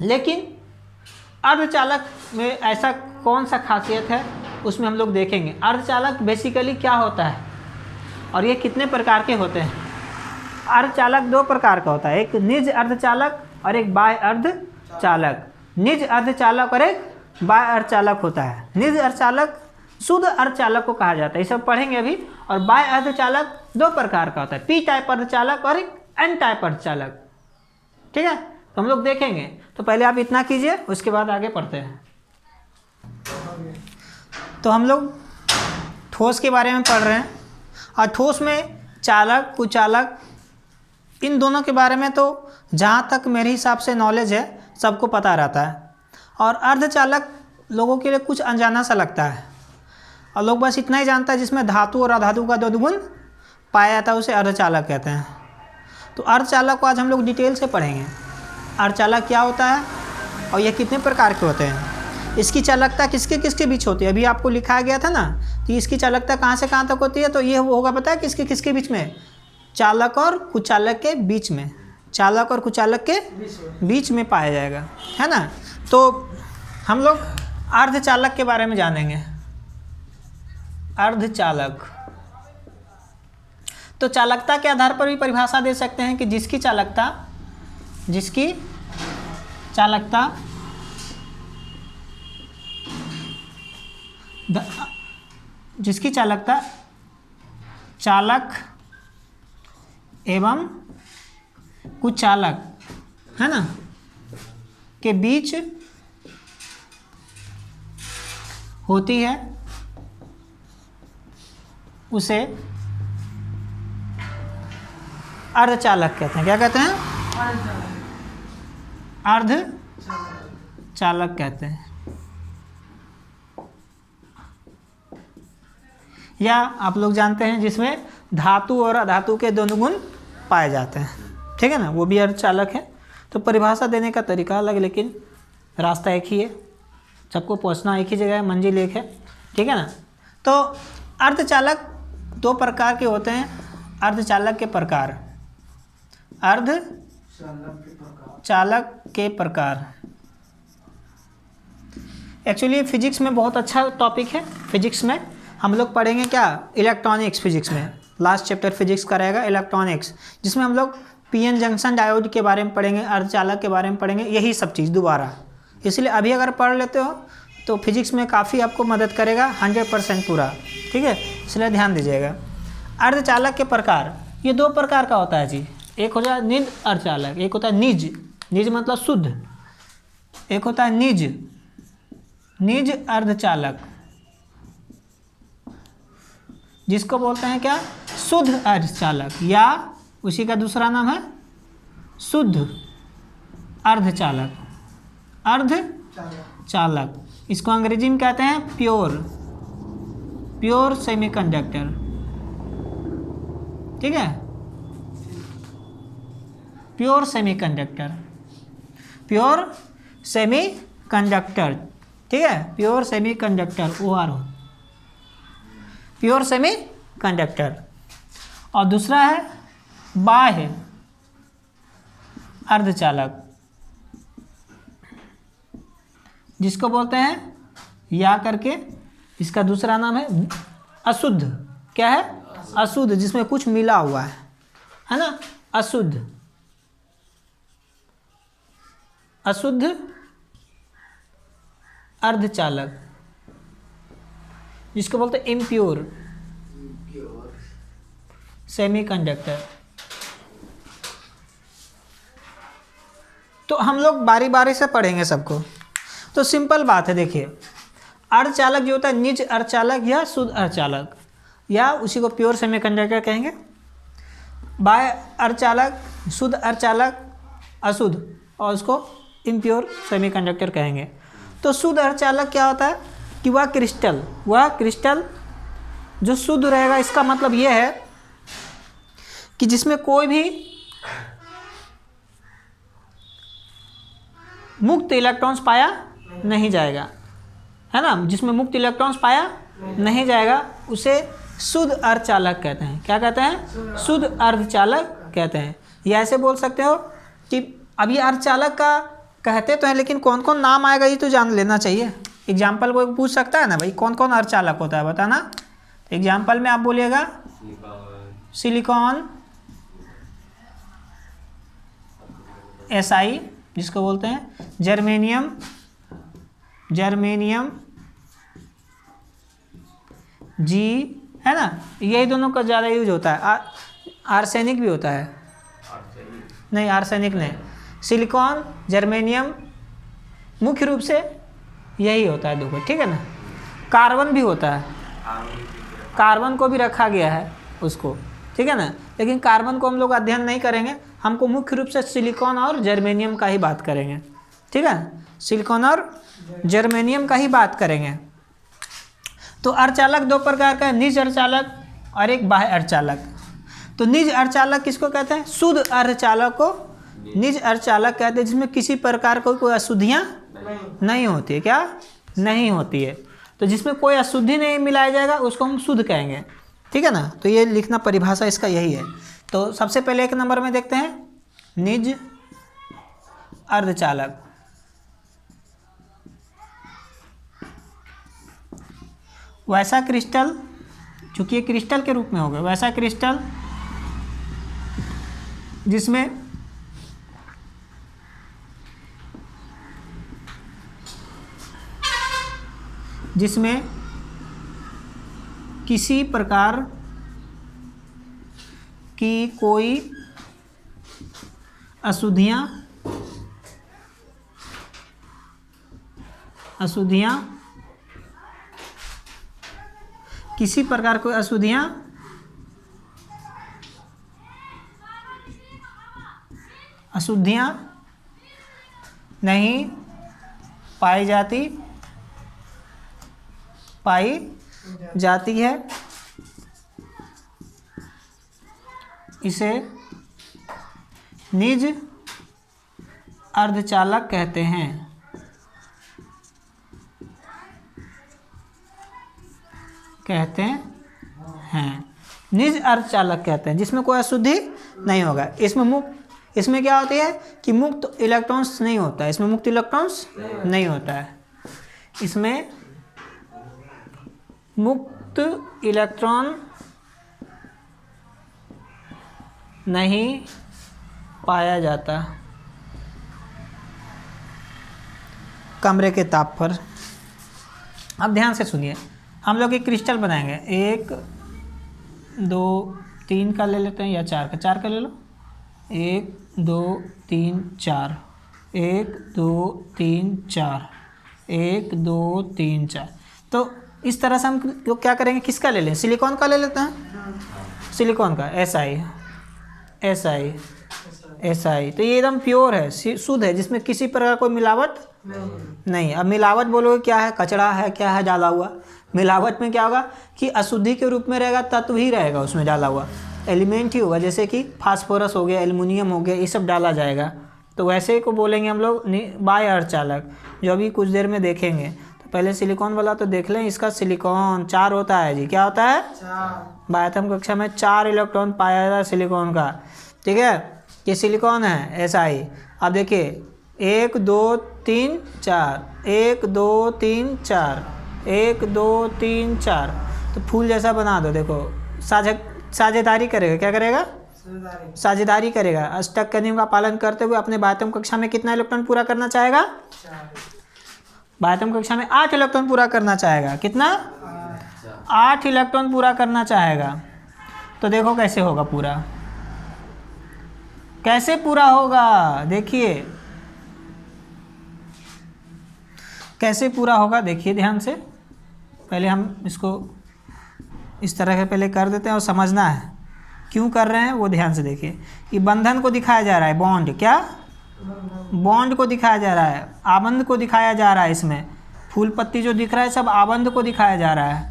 लेकिन अर्धचालक में ऐसा कौन सा खासियत है उसमें हम लोग देखेंगे। अर्धचालक बेसिकली क्या होता है और ये कितने प्रकार के होते हैं। अर्धचालक दो प्रकार का होता है, एक निज अर्धचालक और एक बाह्य अर्धचालक। निज अर्धचालक और एक बाह्य अर्धचालक होता है। निज अर्धचालक शुद्ध अर्धचालक को कहा जाता है, ये सब पढ़ेंगे अभी। और बाह्य अर्धचालक दो प्रकार का होता है, पी टाइप अर्धचालक और एक एन टाइप अर्धचालक। ठीक है, तो हम लोग देखेंगे। तो पहले आप इतना कीजिए, उसके बाद आगे पढ़ते हैं। तो हम लोग ठोस के बारे में पढ़ रहे हैं, और ठोस में चालक कुचालक इन दोनों के बारे में तो जहाँ तक मेरे हिसाब से नॉलेज है सबको पता रहता है। और अर्धचालक लोगों के लिए कुछ अनजाना सा लगता है, और लोग बस इतना ही जानता है जिसमें धातु और अधातु का द्विगुण पाया जाता है उसे अर्धचालक कहते हैं। तो अर्धचालक को आज हम लोग डिटेल से पढ़ेंगे। अर्धचालक क्या होता है और ये कितने प्रकार के होते हैं, इसकी चालकता किसके किसके बीच होती है। अभी आपको लिखाया गया था ना कि इसकी चालकता कहाँ से कहाँ तक होती है, तो ये होगा पता है किसके किसके बीच में, चालक और कुचालक के बीच में, चालक और कुचालक के बीच में पाया जाएगा, है ना। तो हम लोग अर्धचालक के बारे में जानेंगे। अर्धचालक तो चालकता के आधार पर भी परिभाषा दे सकते हैं कि जिसकी चालकता चालक एवं कुचालक, है ना, के बीच होती है उसे अर्धचालक कहते हैं। क्या कहते हैं, अर्धचालक कहते हैं। या आप लोग जानते हैं जिसमें धातु और अधातु के दोनों गुण पाए जाते हैं, ठीक है ना, वो भी अर्धचालक है। तो परिभाषा देने का तरीका अलग, लेकिन रास्ता एक ही है, सबको पहुंचना एक ही जगह है, मंजिल एक है, ठीक है ना। तो अर्धचालक दो प्रकार के होते हैं। अर्धचालक के प्रकार, अर्धचालक के प्रकार। एक्चुअली फिजिक्स में बहुत अच्छा टॉपिक है। फिजिक्स में हम लोग पढ़ेंगे क्या, इलेक्ट्रॉनिक्स। फिजिक्स में लास्ट चैप्टर फिजिक्स का रहेगा इलेक्ट्रॉनिक्स, जिसमें हम लोग पीएन जंक्शन डायोड के बारे में पढ़ेंगे, अर्धचालक के बारे में पढ़ेंगे, यही सब चीज़ दोबारा। इसलिए अभी अगर पढ़ लेते हो तो फिजिक्स में काफ़ी आपको मदद करेगा, 100% पूरा, ठीक है, इसलिए ध्यान दीजिएगा। अर्धचालक के प्रकार, ये दो प्रकार का होता है जी। एक हो जाए निज अर्धचालक, एक होता है निज, निज मतलब शुद्ध, एक होता है निज अर्धचालक, जिसको बोलते हैं क्या, शुद्ध अर्धचालक, या उसी का दूसरा नाम है शुद्ध अर्धचालक। चालक। इसको अंग्रेजी में कहते हैं प्योर सेमीकंडक्टर। ठीक है, प्योर सेमीकंडक्टर, ठीक है, प्योर सेमीकंडक्टर, OR हो, प्योर सेमीकंडक्टर। और दूसरा है बाह्य अर्धचालक, जिसको बोलते हैं या करके, इसका दूसरा नाम है अशुद्ध। क्या है? अशुद्ध, जिसमें कुछ मिला हुआ है ना, अशुद्ध अर्धचालक, जिसको बोलते हैं इम्प्योर सेमीकंडक्टर। तो हम लोग बारी बारी से पढ़ेंगे सबको। तो सिंपल बात है, देखिए, अर्धचालक जो होता है निज अर्धचालक या शुद्ध अर्धचालक, या उसी को प्योर सेमीकंडक्टर कहेंगे। बाह्य अर्धचालक, शुद्ध अर्धचालक, अशुद्ध, और उसको इम्प्योर सेमीकंडक्टर कहेंगे। तो शुद्ध अर्धचालक क्या होता है कि वह क्रिस्टल जो शुद्ध रहेगा, इसका मतलब यह है कि जिसमें कोई भी मुक्त इलेक्ट्रॉन्स पाया नहीं जाएगा, है ना, जिसमें मुक्त इलेक्ट्रॉन्स पाया नहीं जाएगा, उसे शुद्ध अर्धचालक कहते हैं। क्या कहते हैं? शुद्ध अर्धचालक कहते हैं। या ऐसे बोल सकते हो कि अब ये अर्धचालक का कहते तो हैं, लेकिन कौन कौन नाम आएगा ये तो जान लेना चाहिए। एग्जाम्पल कोई पूछ सकता है ना, भाई कौन कौन अर्धचालक होता है बताना। एग्जाम्पल में आप बोलिएगा सिलिकॉन, SI जिसको बोलते हैं, जर्मेनियम, G, है ना, यही दोनों का ज़्यादा यूज होता है। आर्सेनिक भी होता है, नहीं आर्सेनिक नहीं, सिलिकॉन, जर्मेनियम, मुख्य रूप से यही होता है देखो, ठीक है ना। कार्बन भी होता है, कार्बन को भी रखा गया है उसको, ठीक है ना, लेकिन कार्बन को हम लोग अध्ययन नहीं करेंगे, हमको मुख्य रूप से सिलिकॉन और जर्मेनियम का ही बात करेंगे, ठीक है, सिलिकॉन और जर्मेनियम का ही बात करेंगे। तो अर्धचालक दो प्रकार का है, निज अर्धचालक और एक बाह्य अर्धचालक। तो निज अर्धचालक किसको कहते हैं? शुद्ध अर्धचालक को निज अर्धचालक कहते हैं, जिसमें किसी प्रकार को कोई अशुद्धियाँ नहीं होती है। क्या नहीं होती है? तो जिसमें कोई अशुद्धि नहीं मिलाया जाएगा उसको हम शुद्ध कहेंगे, ठीक है ना। तो ये लिखना परिभाषा इसका यही है। तो सबसे पहले एक नंबर में देखते हैं निज अर्धचालक। वैसा क्रिस्टल, चूंकि ये क्रिस्टल के रूप में होगा, वैसा क्रिस्टल जिसमें किसी प्रकार की कोई अशुद्धियाँ किसी प्रकार कोई अशुद्धियाँ नहीं पाई जाती है, इसे निज अर्धचालक कहते हैं। निज अर्धचालक कहते हैं, जिसमें कोई अशुद्धि नहीं होगा। इसमें क्या होती है कि मुक्त इलेक्ट्रॉन्स नहीं होता है, इसमें मुक्त इलेक्ट्रॉन्स नहीं होता है, इसमें मुक्त इलेक्ट्रॉन नहीं पाया जाता कमरे के ताप पर। अब ध्यान से सुनिए, हम लोग एक क्रिस्टल बनाएंगे, 1 2 3 का ले लेते हैं या 4 का ले लो, 1 2 3 4, 1 2 3 4, 1 2 3 4। तो इस तरह से हम लोग क्या करेंगे, किसका ले लें, सिलिकॉन का ले लेते हैं, सिलिकॉन का SI। तो ये एकदम प्योर है, शुद्ध है, जिसमें किसी प्रकार कोई मिलावट नहीं। अब मिलावट बोलोगे क्या है, कचरा है, क्या है डाला हुआ। मिलावट में क्या होगा कि अशुद्धि के रूप में रहेगा, तत्व ही रहेगा उसमें डाला हुआ, एलिमेंट ही होगा। जैसे कि फास्फोरस हो गया, एल्युमिनियम हो गया, ये सब डाला जाएगा। तो वैसे को बोलेंगे हम लोग बाह्य अर्धचालक, जो अभी कुछ देर में देखेंगे। तो पहले सिलिकॉन वाला तो देख लें। इसका सिलिकॉन 4 होता है जी। क्या होता है? 4। बाह्यतम कक्षा में 4 इलेक्ट्रॉन पाया जाता है सिलिकॉन का। ठीक है, ये सिलिकॉन है SI। अब देखिए 1 2 3 4, 1 2 3 4, 1 2 3 4। तो फूल जैसा बना दो। देखो साझेदारी करेगा। क्या करेगा? साझेदारी करेगा। अष्टक के नियम का पालन करते हुए अपने बाह्यतम कक्षा में कितना इलेक्ट्रॉन पूरा करना चाहेगा? बाह्यतम कक्षा में 8 इलेक्ट्रॉन पूरा करना चाहेगा। कितना? 8 इलेक्ट्रॉन पूरा करना चाहेगा। तो देखो कैसे होगा पूरा, कैसे पूरा होगा। देखिए कैसे पूरा होगा, देखिए ध्यान से। पहले हम इसको इस तरह के पहले कर देते हैं और समझना है क्यों कर रहे हैं वो ध्यान से देखिए। ये बंधन को दिखाया जा रहा है, बॉन्ड। क्या? बॉन्ड को दिखाया जा रहा है, आबंध को दिखाया जा रहा है। इसमें फूल पत्ती जो दिख रहा है सब आबंध को दिखाया जा रहा है।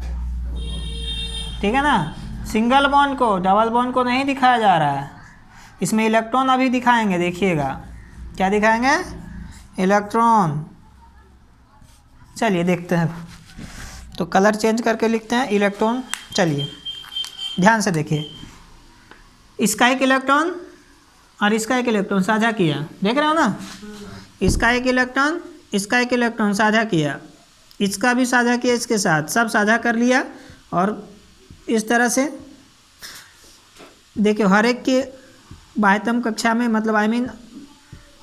ठीक है ना, सिंगल बॉन्ड को, डबल बॉन्ड को नहीं दिखाया जा रहा है। इसमें इलेक्ट्रॉन अभी दिखाएंगे, देखिएगा क्या दिखाएंगे, इलेक्ट्रॉन। चलिए देखते हैं, तो कलर चेंज करके लिखते हैं इलेक्ट्रॉन। चलिए ध्यान से देखिए, इसका एक इलेक्ट्रॉन और इसका एक इलेक्ट्रॉन साझा किया, देख रहे हो ना। इसका एक इलेक्ट्रॉन, इसका एक इलेक्ट्रॉन साझा किया, इसका भी साझा किया, इसके साथ सब साझा कर लिया। और इस तरह से देखिए हर एक के बाह्यतम कक्षा में मतलब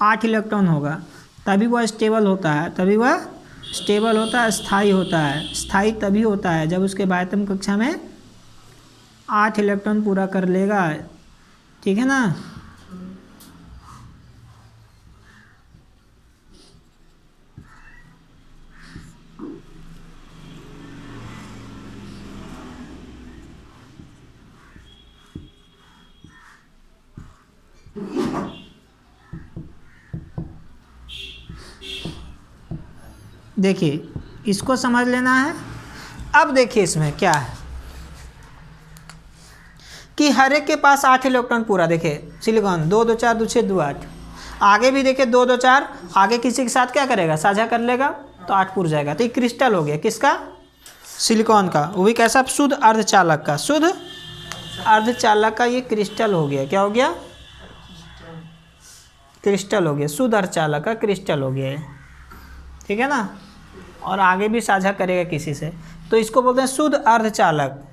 8 इलेक्ट्रॉन होगा, तभी वह स्टेबल होता है, तभी वह स्टेबल होता है, स्थायी होता है। स्थायी तभी होता है जब उसके बाह्यतम कक्षा में 8 इलेक्ट्रॉन पूरा कर लेगा। ठीक है ना। देखिए इसको समझ लेना है। अब देखिए इसमें क्या है कि हर एक के पास 8 इलेक्ट्रॉन पूरा। देखिए सिलिकॉन 2 2 4 2 6 2 8। आगे भी देखिए 2 2 4, आगे किसी के साथ क्या करेगा, साझा कर लेगा, तो 8 पूरा जाएगा। तो ये क्रिस्टल हो गया, किसका? सिलिकॉन का। वो भी कैसा? शुद्ध अर्धचालक का। शुद्ध अर्धचालक का ये क्रिस्टल हो गया। क्या हो गया? क्रिस्टल हो गया। शुद्ध अर्धचालक का क्रिस्टल हो गया है। ठीक है ना। और आगे भी साझा करेगा किसी से, तो इसको बोलते हैं शुद्ध अर्धचालक,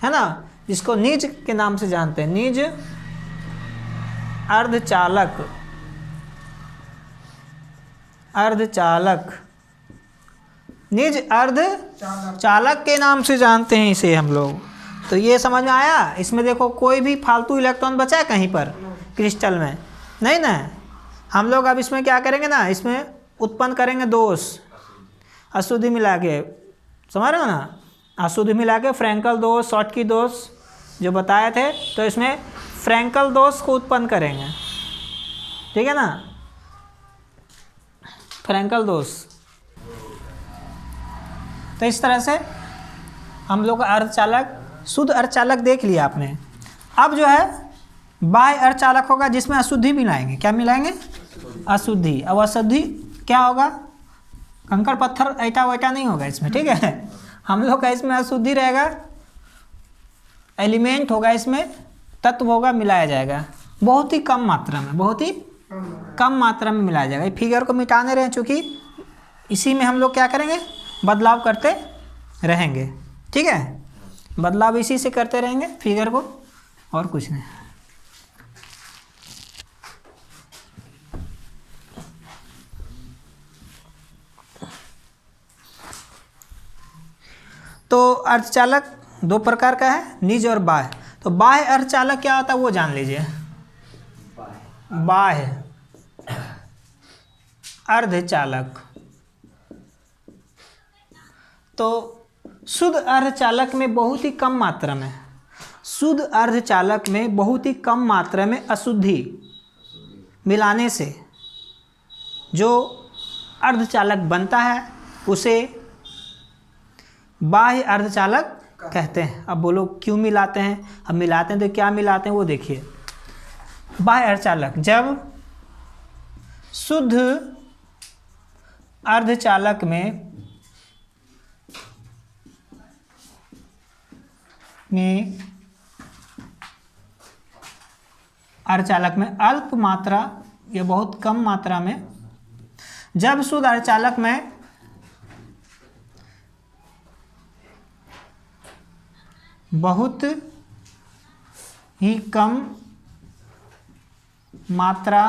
है ना, जिसको निज के नाम से जानते हैं, निज अर्धचालक। अर्धचालक, निज अर्धचालक के नाम से जानते हैं इसे हम लोग। तो ये समझ में आया। इसमें देखो कोई भी फालतू इलेक्ट्रॉन बचा है कहीं पर क्रिस्टल में? नहीं ना। हम लोग अब इसमें क्या करेंगे ना, इसमें उत्पन्न करेंगे दोष, अशुद्धि मिला के। समझ रहे हो ना, अशुद्धि मिला के फ्रैंकल दोष, शॉटकी दोष जो बताए थे, तो इसमें फ्रैंकल दोष को उत्पन्न करेंगे। ठीक है ना, फ्रैंकल दोष। तो इस तरह से हम लोग अर्धचालक, शुद्ध अर्धचालक देख लिया आपने। अब जो है बाह्य अर्धचालक होगा जिसमें अशुद्धि मिलाएंगे। क्या मिलाएंगे? अशुद्धि। अब अशुद्धि क्या होगा? कंकड़ पत्थर ऐटा वैटा नहीं होगा इसमें। ठीक है, हम लोग का इसमें अशुद्धि रहेगा, एलिमेंट होगा, इसमें तत्व होगा, मिलाया जाएगा बहुत ही कम मात्रा में, बहुत ही कम मात्रा में मिलाया जाएगा। फिगर को मिटाने रहे चूँकि इसी में हम लोग क्या करेंगे, बदलाव करते रहेंगे। ठीक है, बदलाव इसी से करते रहेंगे फिगर को, और कुछ नहीं। तो अर्धचालक 2 प्रकार का है, निज और बाह्य। तो बाह्य अर्धचालक क्या होता है वो जान लीजिए। बाह्य अर्धचालक, तो शुद्ध अर्धचालक में बहुत ही कम मात्रा में, शुद्ध अर्धचालक में बहुत ही कम मात्रा में अशुद्धि मिलाने से जो अर्धचालक बनता है उसे बाह्य अर्धचालक कहते हैं। अब बोलो क्यों मिलाते हैं? हम मिलाते हैं तो क्या मिलाते हैं वो देखिए। बाह्य अर्धचालक, जब शुद्ध अर्धचालक में अर्धचालक में अल्प मात्रा या बहुत कम मात्रा में, जब शुद्ध अर्धचालक में बहुत ही कम मात्रा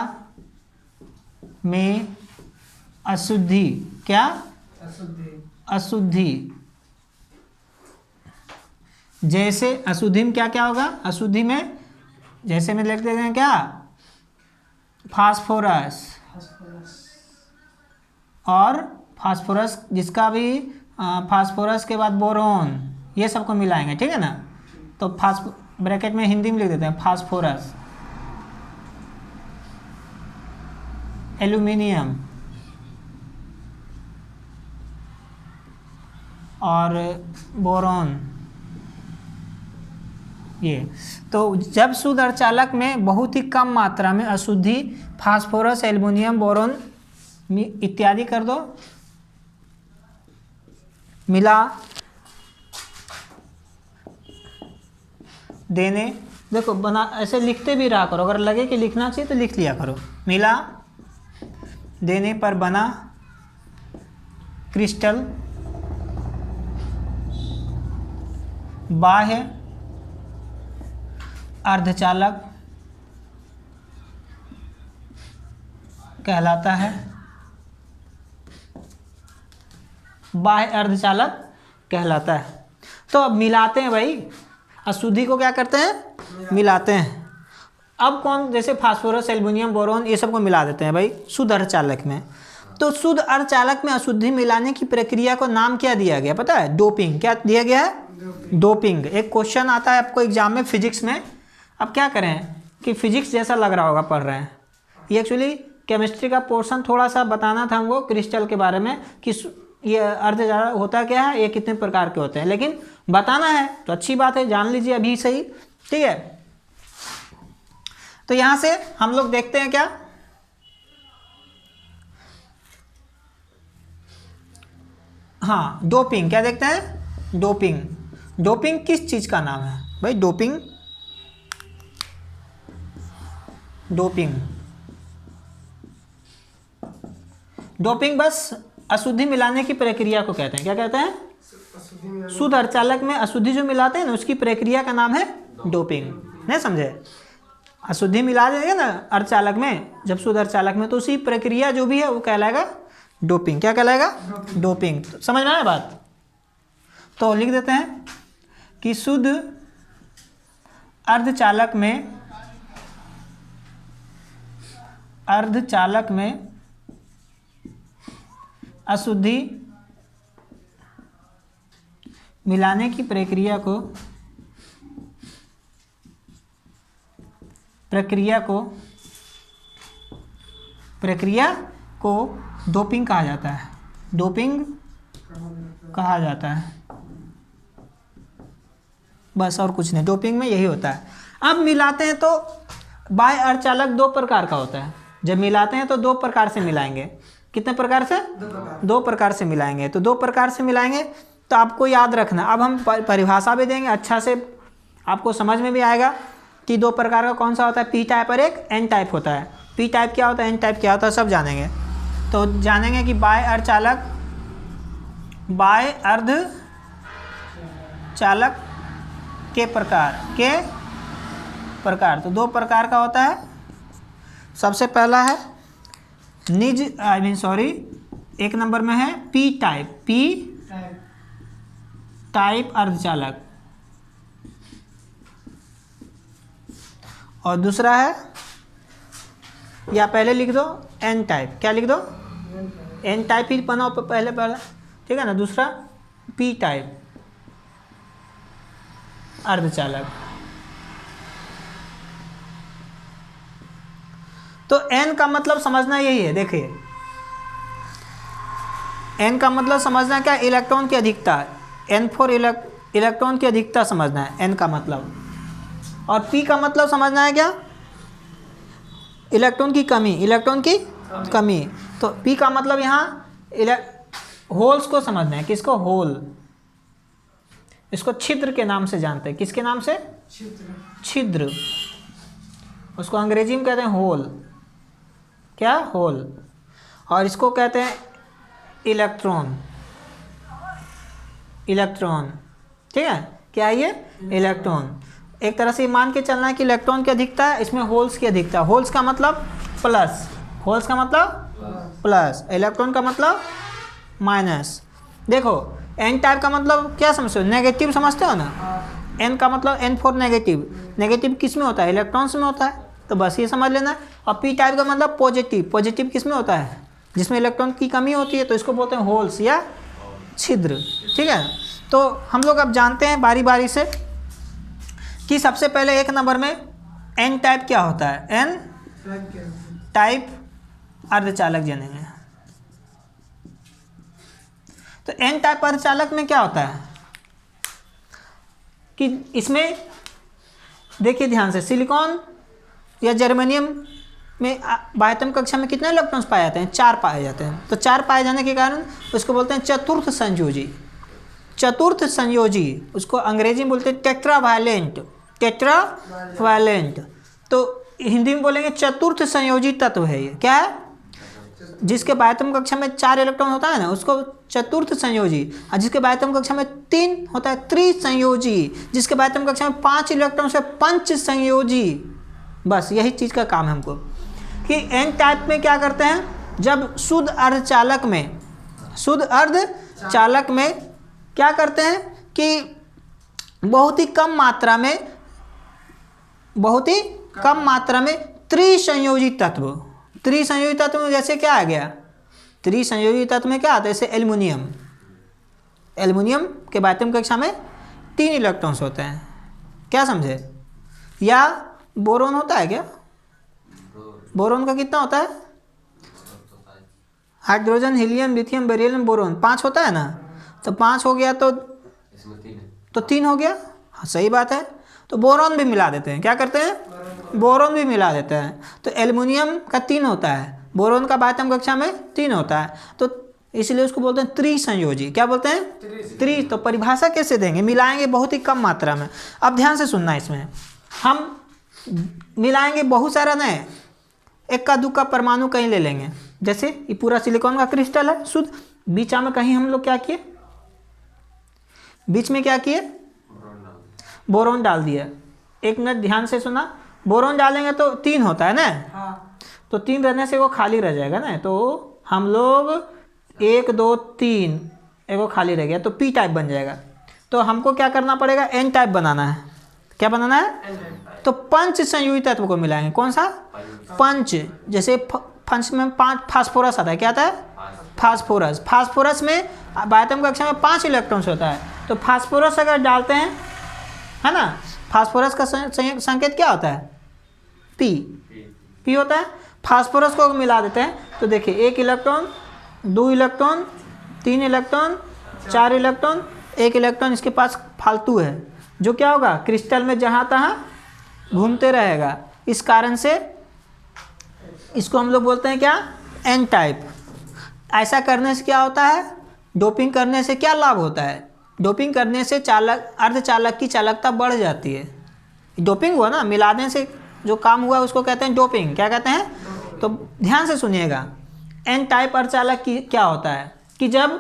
में अशुद्धि, क्या अशुद्धि, जैसे अशुद्धि में क्या क्या होगा? अशुद्धि में जैसे में लिख देते हैं क्या? फास्फोरस, और फास्फोरस जिसका भी फास्फोरस के बाद बोरोन, ये सबको मिलाएंगे, ठीक है ना। तो ब्रैकेट में हिंदी में लिख देते हैं फास्फोरस, एल्यूमिनियम और बोरोन। ये तो जब शुद्ध अर्धचालक में बहुत ही कम मात्रा में अशुद्धि फास्फोरस, एल्युमिनियम, बोरोन इत्यादि कर दो, मिला देने, देखो बना ऐसे लिखते भी रहा करो, अगर लगे कि लिखना चाहिए तो लिख लिया करो। मिला देने पर बना क्रिस्टल बाह्य अर्धचालक कहलाता है। बाह्य अर्धचालक कहलाता है। तो अब मिलाते हैं भाई, अशुद्धि को क्या करते हैं? मिलाते हैं। अब कौन, जैसे फास्फोरस, एल्युमिनियम, बोरोन ये सब को मिला देते हैं भाई शुद्ध अर्धचालक में। तो शुद्ध अर्धचालक में अशुद्धि मिलाने की प्रक्रिया को नाम क्या दिया गया पता है? डोपिंग। क्या दिया गया है? डोपिंग। एक क्वेश्चन आता है आपको एग्जाम में फिजिक्स में। अब क्या करें कि फिजिक्स जैसा लग रहा होगा पढ़ रहे हैं, ये एक्चुअली केमिस्ट्री का पोर्शन थोड़ा सा बताना था हमको क्रिस्टल के बारे में कि ये अर्धचालक होता क्या है, ये कितने प्रकार के होते हैं, लेकिन बताना है तो अच्छी बात है, जान लीजिए अभी सही, ठीक है। तो यहाँ से हम लोग देखते हैं क्या, हाँ डोपिंग। क्या देखते हैं? डोपिंग। डोपिंग किस चीज़ का नाम है भाई? डोपिंग, डोपिंग, डोपिंग बस अशुद्धि मिलाने की प्रक्रिया को कहते हैं। क्या कहते हैं? शुद्ध अर्धचालक में अशुद्धि जो मिलाते हैं ना, उसकी प्रक्रिया का नाम है डोपिंग। नहीं समझे? अशुद्धि मिला देंगे ना अर्धचालक में, जब शुद्ध अर्धचालक में, तो उसी प्रक्रिया जो भी है वो कहलाएगा डोपिंग। क्या कहलाएगा? डोपिंग। तो समझ में आया बात? तो लिख देते हैं कि शुद्ध अर्धचालक में अशुद्धि मिलाने की प्रक्रिया को डोपिंग कहा जाता है। डोपिंग कहा जाता है, बस और कुछ नहीं। डोपिंग में यही होता है। अब मिलाते हैं तो बाह्य अर्धचालक दो प्रकार का होता है। जब मिलाते हैं तो दो प्रकार से मिलाएंगे। कितने प्रकार से? दो प्रकार से मिलाएंगे। तो दो प्रकार से मिलाएंगे तो आपको याद रखना। अब हम परिभाषा भी देंगे, अच्छा से आपको समझ में भी आएगा कि दो प्रकार का कौन सा होता है। पी टाइप और एक एन टाइप होता है। पी टाइप क्या होता है, एन टाइप क्या होता है, सब जानेंगे। तो जानेंगे कि बाह्य अर्धचालक के प्रकार तो दो प्रकार का होता है। सबसे पहला है एक नंबर में है पी टाइप अर्धचालक, और दूसरा है, या पहले लिख दो एन टाइप। क्या लिख दो? एन टाइप ही बनाओ पहले, ठीक है ना। दूसरा पी टाइप अर्धचालक। तो एन का मतलब समझना यही है। देखिए एन का मतलब समझना क्या, इलेक्ट्रॉन की अधिकता, एन फॉर इलेक्ट्रॉन की अधिकता समझना है एन का मतलब। और पी का मतलब समझना है क्या, इलेक्ट्रॉन की कमी, इलेक्ट्रॉन की कमी। तो पी का मतलब यहाँ होल्स को समझना है, किसको, होल, इसको छिद्र के नाम से जानते हैं, किसके नाम से, छिद्र, उसको अंग्रेजी में कहते हैं होल, क्या, होल। और इसको कहते हैं इलेक्ट्रॉन, इलेक्ट्रॉन, ठीक है, क्या है ये, इलेक्ट्रॉन। एक तरह से मान के चलना है कि इलेक्ट्रॉन की अधिकता है, इसमें होल्स की अधिकता, होल्स का मतलब प्लस, होल्स का मतलब प्लस, इलेक्ट्रॉन का मतलब माइनस। देखो एन टाइप का मतलब क्या समझते हो, नेगेटिव समझते हो ना, एन का मतलब एन फॉर नेगेटिव, नेगेटिव किस में होता है, इलेक्ट्रॉन्स में होता है, तो बस ये समझ लेना। और पी टाइप का मतलब पॉजिटिव, पॉजिटिव किस में होता है, जिसमें इलेक्ट्रॉन की कमी होती है, तो इसको बोलते हैं होल्स या छिद्र, ठीक है। तो हम लोग अब जानते हैं बारी बारी से कि सबसे पहले एक नंबर में एन टाइप क्या होता है, एन टाइप अर्धचालक जानेंगे। तो एन टाइप अर्धचालक में क्या होता है कि इसमें देखिए ध्यान से, सिलिकॉन या जर्मेनियम में बाह्यतम कक्षा में कितने इलेक्ट्रॉन्स पाए जाते हैं, 4 पाए जाते हैं। तो 4 पाए जाने के कारण उसको बोलते हैं चतुर्थ संयोजी, चतुर्थ संयोजी, उसको अंग्रेजी में बोलते हैं टेट्रावैलेंट, टेट्रावैलेंट। तो हिंदी में बोलेंगे चतुर्थ संयोजी तत्व है ये, क्या है, जिसके बाह्यतम कक्षा में 4 इलेक्ट्रॉन होता है ना, उसको चतुर्थ संयोजी। और जिसके बाह्यतम कक्षा में 3 होता है त्रिसंयोजी, जिसके बाह्यतम कक्षा में 5 इलेक्ट्रॉन से पंच संयोजी। बस यही चीज़ का काम है हमको कि एन टाइप में क्या करते हैं, जब शुद्ध अर्धचालक में, शुद्ध अर्धचालक में क्या करते हैं कि बहुत ही कम मात्रा में, बहुत ही कम मात्रा में त्रिसंयोजी तत्व, त्रिसंयोजी तत्व में जैसे क्या आ गया, त्रिसंयोजी तत्व में क्या आता है, जैसे एल्युमिनियम, एल्युमिनियम के बाह्यतम कक्षा में 3 इलेक्ट्रॉन्स होते हैं, क्या समझे। या बोरोन होता है क्या, बोरोन का कितना होता है, hydrogen, helium, lithium, beryllium, boron 5 होता है ना, तो 5 हो गया तो 3 हो गया, हाँ सही बात है। तो बोरोन भी मिला देते हैं, क्या करते हैं, बोरोन भी मिला देते हैं। तो एल्युमिनियम का 3 होता है, बोरोन का बाह्यतम कक्षा में 3 होता है, तो इसलिए उसको बोलते हैं त्रिसंयोजी, क्या बोलते हैं, त्रि। तो परिभाषा कैसे देंगे, मिलाएंगे बहुत ही कम मात्रा में। अब ध्यान से सुनना, इसमें हम मिलाएंगे बहुत सारा नहीं, एक का दुक्का परमाणु कहीं ले लेंगे, जैसे ये पूरा सिलिकॉन का क्रिस्टल है शुद्ध, बीच में कहीं हम लोग क्या किए, बीच में क्या किए, बोरोन डाल दिया। एक मिनट ध्यान से सुना, बोरोन डालेंगे तो 3 होता है ना, तो 3 रहने से वो खाली रह जाएगा ना, तो हम लोग 1 2 3 एगो खाली रह गया, तो पी टाइप बन जाएगा। तो हमको क्या करना पड़ेगा, एन टाइप बनाना है, क्या बनाना है, तो पंच संयोजी तत्व को मिलाएंगे, कौन सा, पंच। जैसे पंच में 5 फास्फोरस आता है, क्या आता है, फास्फोरस। फास्फोरस में बाह्यतम कक्षा में 5 इलेक्ट्रॉन्स होता है, तो फास्फोरस अगर डालते हैं, है ना, फास्फोरस का संकेत क्या होता है, पी, पी होता है। फास्फोरस को मिला देते हैं तो देखिए 1 electron, 2 electron, 3 electron, 4 electron, 1 electron इसके पास फालतू है, जो क्या होगा, क्रिस्टल में जहाँ तहाँ घूमते रहेगा। इस कारण से इसको हम लोग बोलते हैं क्या, एन टाइप। ऐसा करने से क्या होता है, डोपिंग करने से क्या लाभ होता है, डोपिंग करने से चालक, अर्धचालक की चालकता बढ़ जाती है। डोपिंग हुआ ना, मिलाने से जो काम हुआ उसको कहते हैं डोपिंग, क्या कहते हैं। तो ध्यान से सुनिएगा, एन टाइप अर्धचालक की क्या होता है कि जब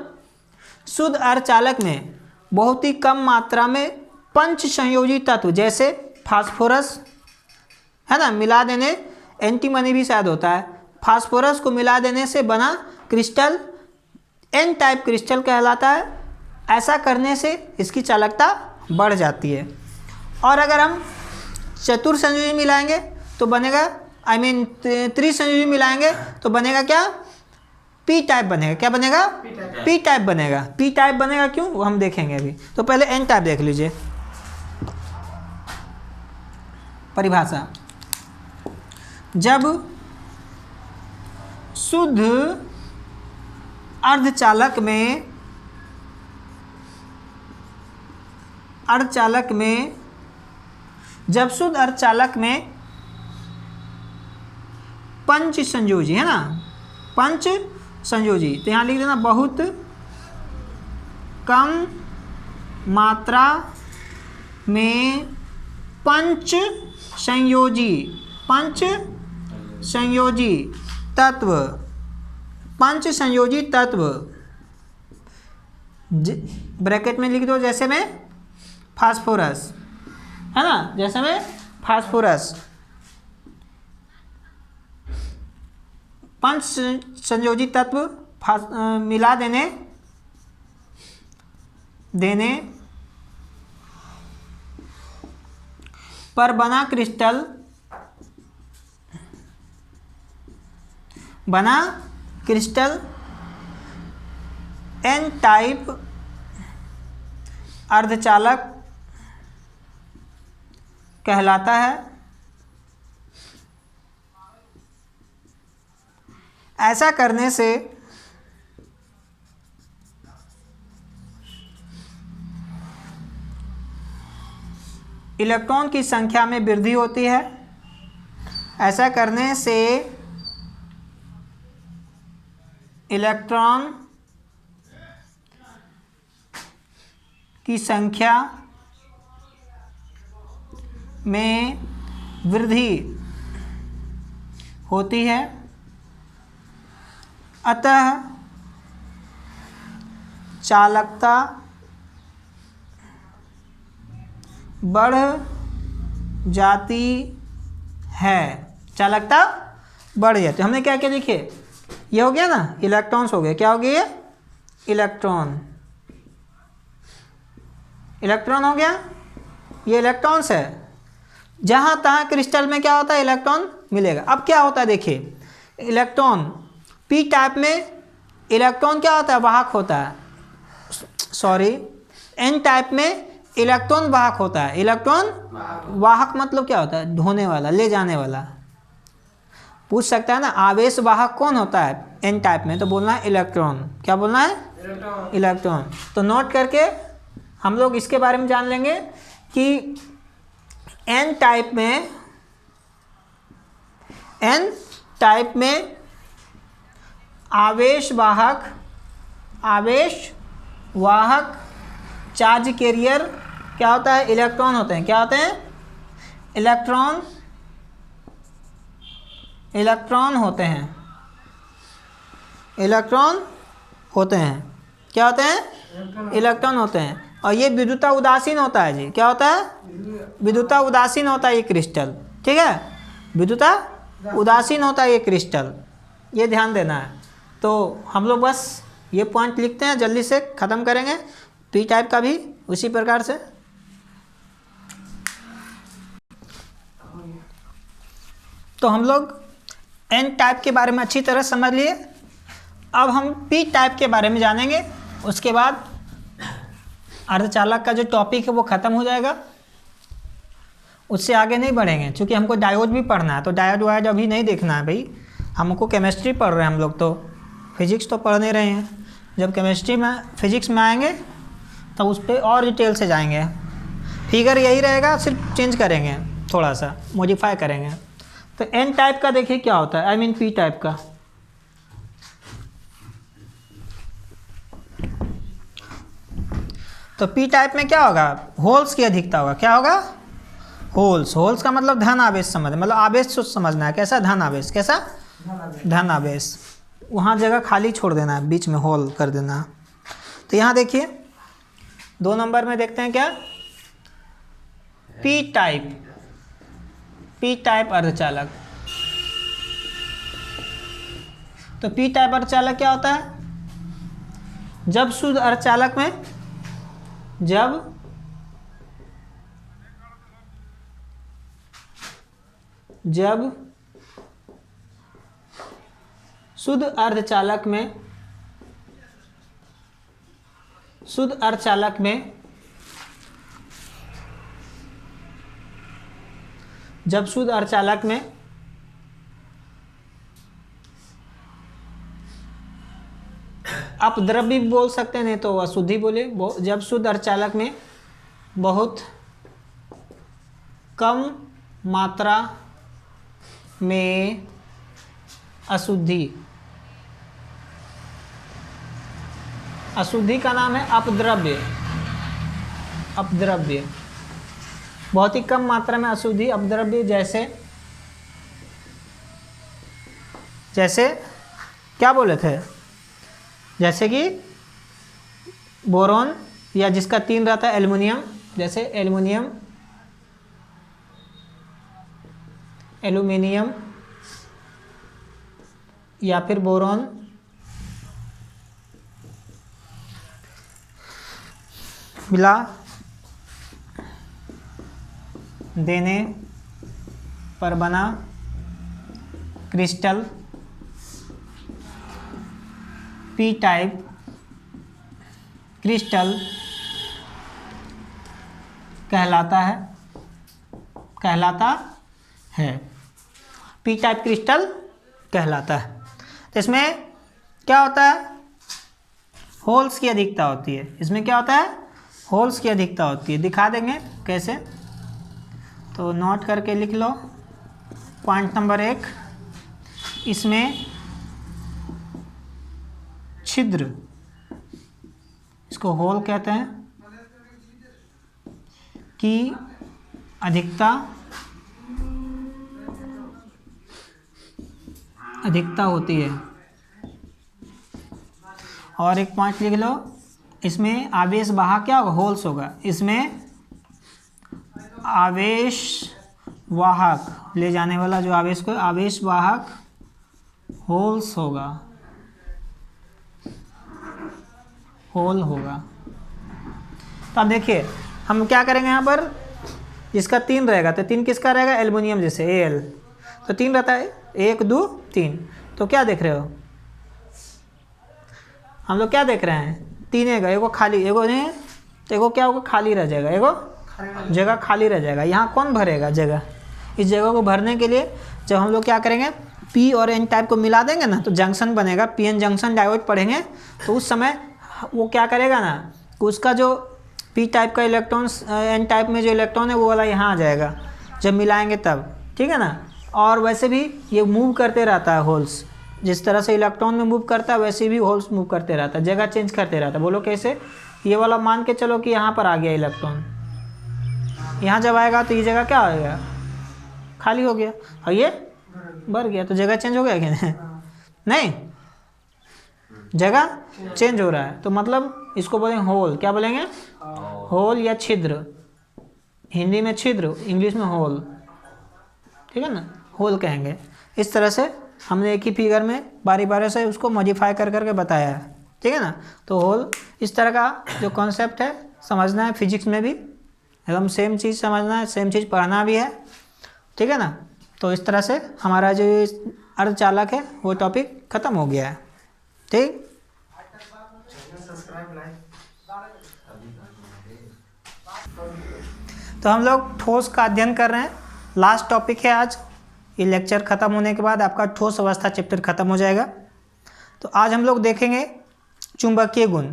शुद्ध अर्धचालक में बहुत ही कम मात्रा में पंच संयोजी तत्व जैसे फास्फोरस, है ना, मिला देने, एंटीमनी भी शायद होता है, फास्फोरस को मिला देने से बना क्रिस्टल एन टाइप क्रिस्टल कहलाता है। ऐसा करने से इसकी चालकता बढ़ जाती है। और अगर हम चतुर्संयोजी मिलाएंगे तो बनेगा, त्रिसंयोजी मिलाएंगे तो बनेगा क्या, पी टाइप बनेगा, क्या बनेगा, पी टाइप बनेगा। पी टाइप बनेगा क्यों, वो हम देखेंगे अभी। तो पहले एन टाइप देख लीजिए, परिभाषा, जब शुद्ध अर्धचालक में जब शुद्ध अर्धचालक में पंच संयोजी है ना, पंच संयोजी, तो यहाँ लिख देना बहुत कम मात्रा में पंच संयोजी तत्व, पंच संयोजी तत्व ब्रैकेट में लिख दो, जैसे में फास्फोरस है ना, जैसे में फास्फोरस, पंच संयोजी तत्व मिला देने पर बना क्रिस्टल एन टाइप अर्धचालक कहलाता है। ऐसा करने से इलेक्ट्रॉन की संख्या में वृद्धि होती है। ऐसा करने से इलेक्ट्रॉन की संख्या में वृद्धि होती है। अतः चालकता बढ़ जाती है, चालकता बढ़ जाती है। हमने क्या क्या देखिए, ये हो गया ना, इलेक्ट्रॉन्स हो गए, क्या हो गया ये, इलेक्ट्रॉन हो गया, ये इलेक्ट्रॉन्स है। जहाँ तहाँ क्रिस्टल में क्या होता है, इलेक्ट्रॉन मिलेगा। अब क्या होता है देखिए, इलेक्ट्रॉन पी टाइप में इलेक्ट्रॉन क्या होता है, वाहक होता है, सॉरी एन टाइप में इलेक्ट्रॉन वाहक होता है। इलेक्ट्रॉन वाहक मतलब क्या होता है, ढोने वाला, ले जाने वाला। पूछ सकता है ना, आवेश वाहक कौन होता है एन टाइप में, तो बोलना है इलेक्ट्रॉन। क्या बोलना है, इलेक्ट्रॉन। तो नोट करके हम लोग इसके बारे में जान लेंगे कि एन टाइप में आवेश वाहक चार्ज कैरियर क्या होता है, इलेक्ट्रॉन होते हैं। क्या होते हैं, इलेक्ट्रॉन होते हैं, क्या होते हैं, इलेक्ट्रॉन होते हैं। और ये विद्युता उदासीन होता है जी, क्या होता है, विद्युता उदासीन होता है ये क्रिस्टल, ठीक है, विद्युता उदासीन होता है ये क्रिस्टल, ये ध्यान देना है। तो हम लोग बस ये पॉइंट लिखते हैं, जल्दी से ख़त्म करेंगे। पी टाइप का भी उसी प्रकार से। तो हम लोग एन टाइप के बारे में अच्छी तरह समझ लिए। अब हम पी टाइप के बारे में जानेंगे, उसके बाद अर्धचालक का जो टॉपिक है वो ख़त्म हो जाएगा, उससे आगे नहीं बढ़ेंगे। क्योंकि हमको डायोड भी पढ़ना है, तो डायोड वायोड अभी नहीं देखना है भाई, हमको केमिस्ट्री पढ़ रहे हैं हम लोग, तो फिजिक्स तो पढ़ नहीं रहे हैं। जब केमिस्ट्री में फिजिक्स में आएंगे तो उस पर और डिटेल से जाएंगे। फिगर यही रहेगा, सिर्फ चेंज करेंगे, थोड़ा सा मॉडिफाई करेंगे। तो एन टाइप का देखिए क्या होता है, आई मीन पी टाइप का। तो पी टाइप में क्या होगा, होल्स की अधिकता होगा। क्या होगा, होल्स का मतलब धन आवेश समझ, मतलब आवेश समझना है। कैसा, धन आवेश, कैसा, धन आवेश। वहाँ जगह खाली छोड़ देना है, बीच में होल कर देना। तो यहाँ देखिए 2 नंबर में देखते हैं क्या, पी टाइप अर्धचालक। तो पी टाइप अर्धचालक क्या होता है, जब शुद्ध अर्धचालक में जब शुद्ध अर्धचालक में जब शुद्ध अर्धचालक में अपद्रव्य भी बोल सकते हैं, नहीं तो अशुद्धि बोले। जब शुद्ध अर्धचालक में बहुत कम मात्रा में अशुद्धि, अशुद्धि का नाम है अपद्रव्य। अपद्रव्य बहुत ही कम मात्रा में अशुद्धि, अपद्रव्य। जैसे क्या बोले थे, जैसे कि बोरॉन, या जिसका 3 रहता है एल्युमिनियम, जैसे एल्यूमिनियम या फिर बोरॉन, मिला देने पर बना क्रिस्टल पी टाइप क्रिस्टल कहलाता है। पी टाइप क्रिस्टल कहलाता है। तो इसमें क्या होता है, होल्स की अधिकता होती है। इसमें क्या होता है, होल्स की अधिकता होती है। दिखा देंगे कैसे, तो नोट करके लिख लो। पॉइंट नंबर 1, इसमें छिद्र, इसको होल कहते हैं, की अधिकता होती है। और एक पॉइंट लिख लो, इसमें आवेश वाहक क्या होगा, होल्स होगा। इसमें आवेश वाहक ले जाने वाला जो आवेश को, आवेश वाहक होल्स होगा, होल होगा। तो अब देखिए हम क्या करेंगे, यहाँ पर जिसका 3 रहेगा तो 3 किसका रहेगा, एल्युमिनियम, जैसे Al, तो 3 रहता है, 1 2 3। तो क्या देख रहे हो, हम लोग क्या देख रहे हैं, 3 है, एगो खाली, एगो नहीं, तो एगो क्या होगा, खाली रह जाएगा, एगो जगह खाली रह जाएगा। यहाँ कौन भरेगा जगह, इस जगह को भरने के लिए जब हम लोग क्या करेंगे, पी और एन टाइप को मिला देंगे ना, तो जंक्शन बनेगा, पी एन जंक्शन डायोड पढ़ेंगे। तो उस समय वो क्या करेगा ना, उसका जो पी टाइप का इलेक्ट्रॉन एन टाइप में जो इलेक्ट्रॉन है वो वाला यहाँ आ जाएगा जब मिलाएंगे तब, ठीक है ना। और वैसे भी ये मूव करते रहता है, होल्स जिस तरह से इलेक्ट्रॉन में मूव करता है वैसे भी होल्स मूव करते रहता है, जगह चेंज करते रहता है। बोलो कैसे, ये वाला मान के चलो कि यहाँ पर आ गया इलेक्ट्रॉन, यहाँ जब आएगा तो ये जगह क्या हो गया, खाली हो गया, और ये भर गया, तो जगह चेंज हो गया क्या, नहीं, जगह चेंज हो रहा है। तो मतलब इसको बोलेंगे होल, क्या बोलेंगे, होल या छिद्र। हिंदी में छिद्र, इंग्लिश में होल, ठीक है ना, होल कहेंगे। इस तरह से हमने एक ही फिगर में बारी बारी से उसको मॉडिफाई कर करके बताया है, ठीक है ना। तो होल इस तरह का जो कॉन्सेप्ट है समझना है, फिजिक्स में भी एकदम सेम चीज़ समझना है, सेम चीज़ पढ़ना भी है, ठीक है ना। तो इस तरह से हमारा जो अर्धचालक है वो टॉपिक ख़त्म हो गया है, ठीक। तो हम लोग ठोस का अध्ययन कर रहे हैं, लास्ट टॉपिक है आज। ये लेक्चर ख़त्म होने के बाद आपका ठोस अवस्था चैप्टर ख़त्म हो जाएगा। तो आज हम लोग देखेंगे चुंबकीय गुण।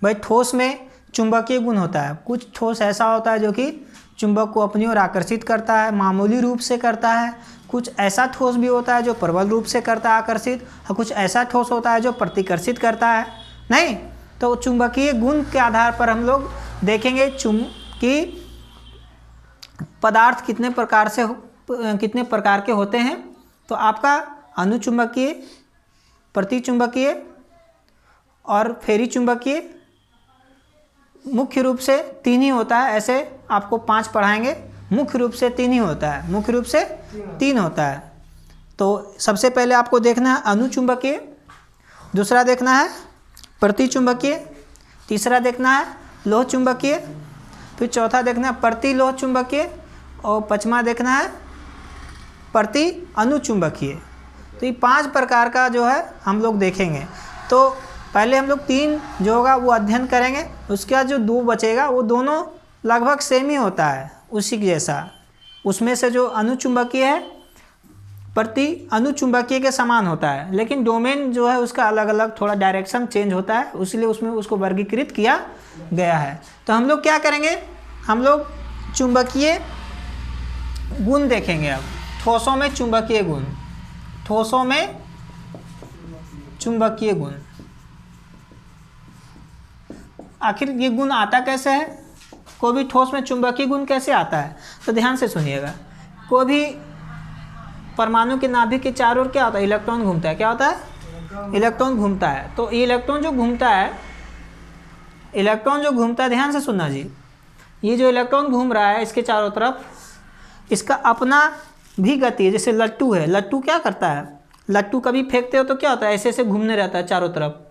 भाई ठोस में चुंबकीय गुण होता है, कुछ ठोस ऐसा होता है जो कि चुंबक को अपनी ओर आकर्षित करता है, मामूली रूप से करता है। कुछ ऐसा ठोस भी होता है जो प्रबल रूप से करता है आकर्षित, और कुछ ऐसा ठोस होता है जो प्रतिकर्षित करता है, नहीं। तो चुंबकीय गुण के आधार पर हम लोग देखेंगे कि पदार्थ कितने प्रकार के होते हैं। तो आपका अनुचुंबकीय, प्रतिचुंबकीय और फेरी चुंबकीय मुख्य रूप से 3 ही होता है। ऐसे आपको 5 पढ़ाएंगे, मुख्य रूप से 3 ही होता है, मुख्य रूप से 3 होता है। तो सबसे पहले आपको देखना है अनुचुंबकीय, दूसरा देखना है प्रतिचुंबकीय, तीसरा देखना है लोह चुंबकीय, फिर चौथा देखना है प्रतिलोह चुंबकीय, और 5वां देखना है प्रति अनुचुंबकीय। तो ये 5 प्रकार का जो है हम लोग देखेंगे। तो पहले हम लोग 3 जो होगा वो अध्ययन करेंगे, उसके बाद जो 2 बचेगा वो दोनों लगभग सेम ही होता है, उसी के जैसा। उसमें से जो अनुचुंबकीय है प्रति अनुचुंबकीय के समान होता है, लेकिन डोमेन जो है उसका अलग अलग थोड़ा डायरेक्शन चेंज होता है, इसलिए उसमें उसको वर्गीकृत किया गया है। तो हम लोग क्या करेंगे, हम लोग चुंबकीय गुण देखेंगे। अब ठोसों में चुंबकीय गुण, ठोसों में चुंबकीय गुण, आखिर ये गुण आता कैसे है, कोई भी ठोस में चुंबकीय गुण कैसे आता है? तो ध्यान से सुनिएगा। कोई भी परमाणु के नाभिक के चारों ओर क्या होता है, इलेक्ट्रॉन घूमता है। क्या होता है? इलेक्ट्रॉन घूमता है। तो ये इलेक्ट्रॉन जो घूमता है, इलेक्ट्रॉन जो घूमता है, ध्यान से सुनना जी, ये जो इलेक्ट्रॉन घूम रहा है इसके चारों तरफ, इसका अपना भी गति है। जैसे लट्टू है, लट्टू क्या करता है, लट्टू कभी फेंकते हो तो क्या होता है, ऐसे ऐसे घूमने रहता है चारों तरफ,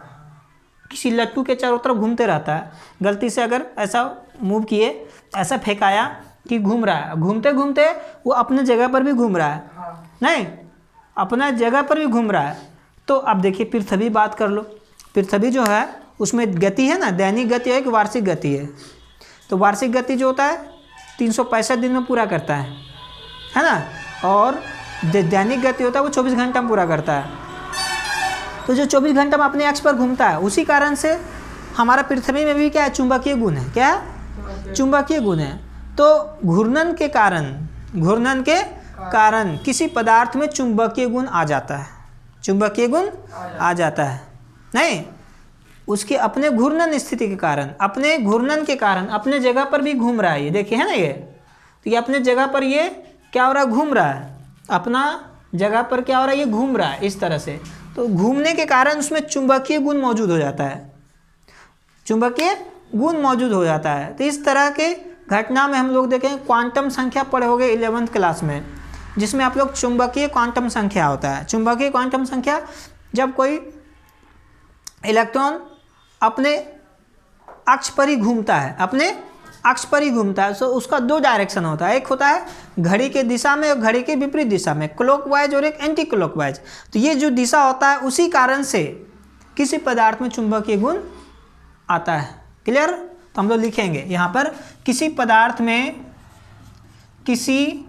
किसी लट्टू के चारों तरफ घूमते रहता है। गलती से अगर ऐसा मूव किए, ऐसा फेंकाया कि घूम रहा है, घूमते घूमते वो अपने जगह पर भी घूम रहा है, नहीं अपना जगह पर भी घूम रहा है। तो अब देखिए पृथ्वी बात कर लो, पृथ्वी जो है उसमें गति है ना, दैनिक गति है कि वार्षिक गति है। तो वार्षिक गति जो होता है 365 दिन में पूरा करता है ना, और दैनिक गति होता है वो 24 घंटा में पूरा करता है। तो जो 24 घंटा में अपने अक्ष पर घूमता है, उसी कारण से हमारा पृथ्वी में भी क्या है, चुंबकीय गुण है। क्या है? चुंबकीय गुण है। तो घूर्णन के कारण, घूर्णन के कारण किसी पदार्थ में चुंबकीय गुण आ जाता है, चुंबकीय गुण आ जाता है, नहीं उसके अपने घूर्णन स्थिति के कारण, अपने घूर्णन के कारण अपने जगह पर भी घूम रहा है। ये देखिए है ना, ये तो ये अपने जगह पर ये क्या हो रहा है, घूम रहा है, अपना जगह पर क्या हो रहा है, ये घूम रहा है इस तरह से। तो घूमने के कारण उसमें चुंबकीय गुण मौजूद हो जाता है, चुंबकीय गुण मौजूद हो जाता है। तो इस तरह के घटना में हम लोग देखें, क्वांटम संख्या पढ़े होंगे 11th क्लास में, जिसमें आप लोग चुंबकीय क्वांटम संख्या होता है। चुंबकीय क्वांटम संख्या, जब कोई इलेक्ट्रॉन अपने अक्ष पर ही घूमता है, अपने अक्ष पर ही घूमता है, तो उसका दो डायरेक्शन होता है, एक होता है घड़ी के दिशा में और घड़ी के विपरीत दिशा में, क्लॉकवाइज और एक एंटी क्लॉकवाइज। तो ये जो दिशा होता है उसी कारण से किसी पदार्थ में चुंबकीय गुण आता है। क्लियर? तो हम लोग लिखेंगे यहाँ पर, किसी पदार्थ में, किसी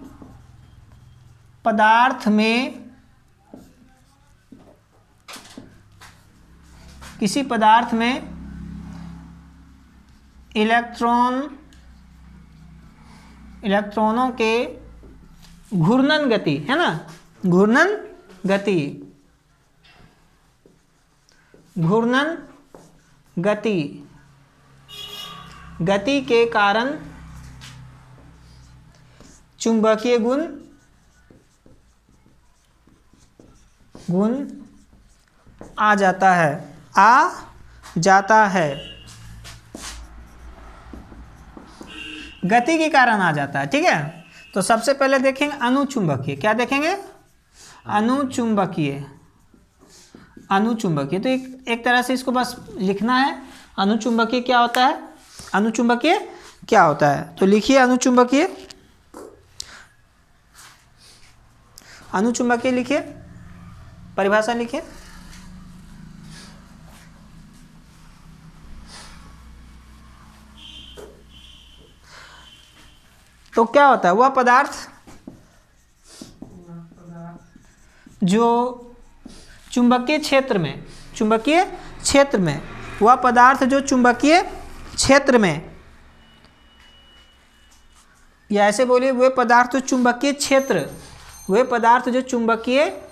पदार्थ में, किसी पदार्थ में इलेक्ट्रॉनों के घूर्णन गति है ना, घूर्णन गति, घूर्णन गति, गति के कारण चुंबकीय गुण आ जाता है, आ जाता है, गति के कारण आ जाता है। ठीक है, तो सबसे पहले देखेंगे अनुचुंबकीय। क्या देखेंगे? अनुचुंबकीय, अनुचुंबकीय। तो एक तरह से इसको बस लिखना है, अनुचुंबकीय क्या होता है, अनुचुंबकीय क्या होता है। तो लिखिए अनुचुंबकीय, अनुचुंबकीय लिखिए, परिभाषा लिखिए। तो क्या होता है, वह पदार्थ जो चुंबकीय क्षेत्र में, चुंबकीय क्षेत्र में, वह पदार्थ जो चुंबकीय क्षेत्र में, या ऐसे बोलिए वे पदार्थ जो चुंबकीय क्षेत्र, वे पदार्थ जो चुंबकीय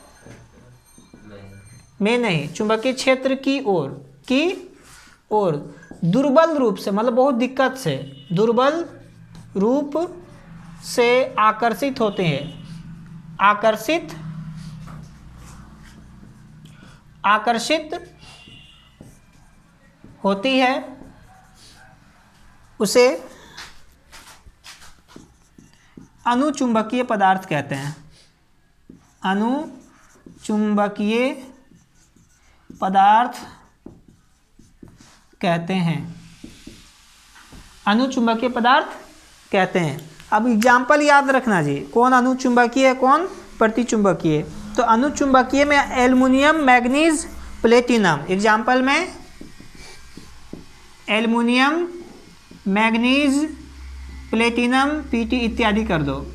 में नहीं, चुंबकीय क्षेत्र की ओर दुर्बल रूप से, मतलब बहुत दिक्कत से, दुर्बल रूप से आकर्षित होते हैं, आकर्षित होती है, उसे अनुचुंबकीय पदार्थ कहते हैं, अनुचुंबकीय पदार्थ कहते हैं, अनुचुंबकीय पदार्थ कहते हैं। अब एग्जाम्पल याद रखना जी, कौन अनुचुंबकीय है, कौन प्रतिचुंबकीय। तो अनुचुंबकीय में एल्युमिनियम, मैग्नीज, प्लेटिनम। एग्जाम्पल में एल्युमिनियम, मैग्नीज, प्लेटिनम, पीटी इत्यादि कर दो,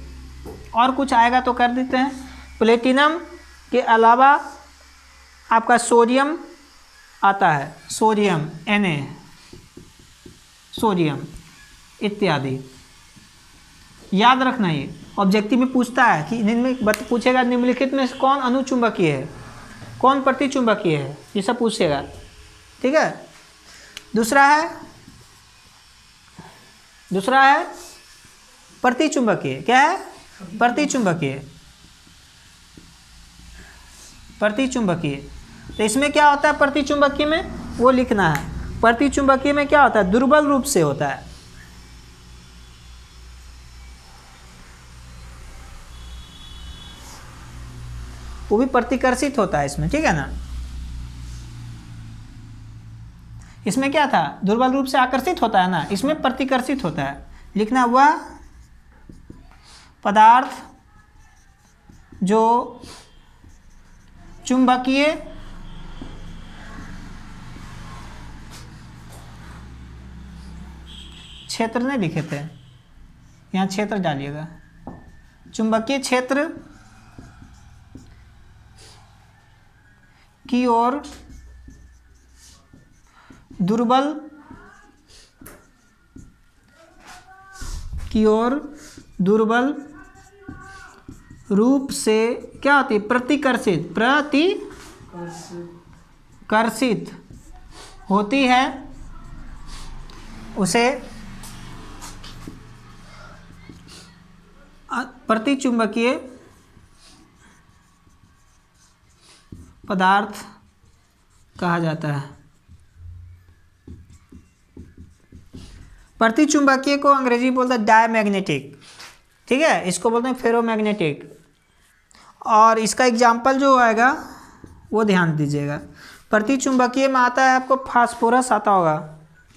और कुछ आएगा तो कर देते हैं। प्लेटिनम के अलावा आपका सोडियम आता है, सोडियम Na, सोडियम इत्यादि। याद रखना, ये ऑब्जेक्टिव में पूछता है कि पूछेगा निम्नलिखित में से कौन अनुचुंबकीय है, कौन प्रतिचुंबकीय है, ये सब पूछेगा। ठीक है। दूसरा है प्रतिचुंबकीय। क्या है? प्रतिचुंबकीय। तो इसमें क्या होता है प्रतिचुंबकीय में, वो लिखना है। प्रतिचुंबकीय में क्या होता है? दुर्बल रूप से होता है। वो भी प्रतिकर्षित होता है इसमें, ठीक है ना। इसमें क्या था? दुर्बल रूप से आकर्षित होता है ना, इसमें प्रतिकर्षित होता है। लिखना वह पदार्थ जो चुंबकीय क्षेत्र नहीं लिखे थे, यहाँ क्षेत्र डालिएगा। चुंबकीय क्षेत्र की ओर दुर्बल रूप से क्या होती है? प्रतिकर्षित होती है, उसे प्रतिचुंबकीय पदार्थ कहा जाता है। प्रतिचुंबकीय को अंग्रेजी बोलते हैं डायमैग्नेटिक, ठीक है। इसको बोलते हैं फेरोमैग्नेटिक। और इसका एग्जाम्पल जो आएगा वो ध्यान दीजिएगा। प्रतिचुंबकीय में आता है आपको फास्फोरस आता होगा।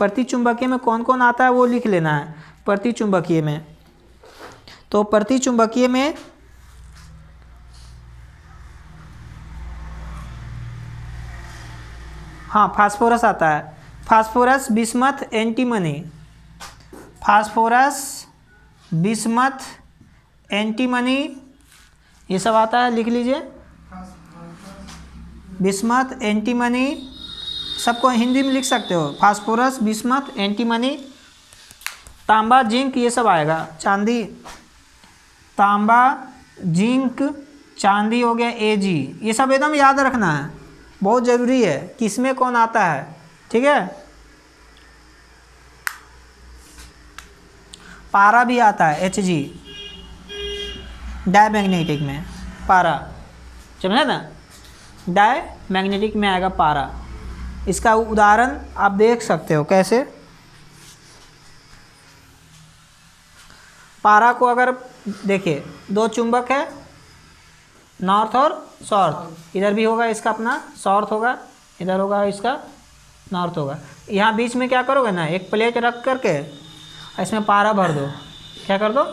प्रतिचुंबकीय में कौन कौन आता है वो लिख लेना है। प्रतिचुंबकीय में तो प्रतिचुंबकीय में हाँ फास्फोरस आता है। Phosphorus, bismuth, antimony. Phosphorus, bismuth, antimony ये सब आता है, लिख लीजिए। बिस्मथ, एंटीमनी सबको हिंदी में लिख सकते हो। Phosphorus, bismuth, antimony. तांबा, जिंक ये सब आएगा। चांदी, तांबा, जिंक, चांदी हो गया, Ag। ये सब एकदम याद रखना है, बहुत ज़रूरी है किसमें कौन आता है, ठीक है। पारा भी आता है, Hg, डायमैग्नेटिक में पारा, समझे ना। डायमैग्नेटिक में आएगा पारा। इसका उदाहरण आप देख सकते हो कैसे। पारा को अगर देखिए, दो चुंबक है, नॉर्थ और साउथ। इधर भी होगा इसका अपना साउथ होगा, इधर होगा इसका नॉर्थ होगा। यहाँ बीच में क्या करोगे ना, एक प्लेट रख करके इसमें पारा भर दो। क्या कर दो?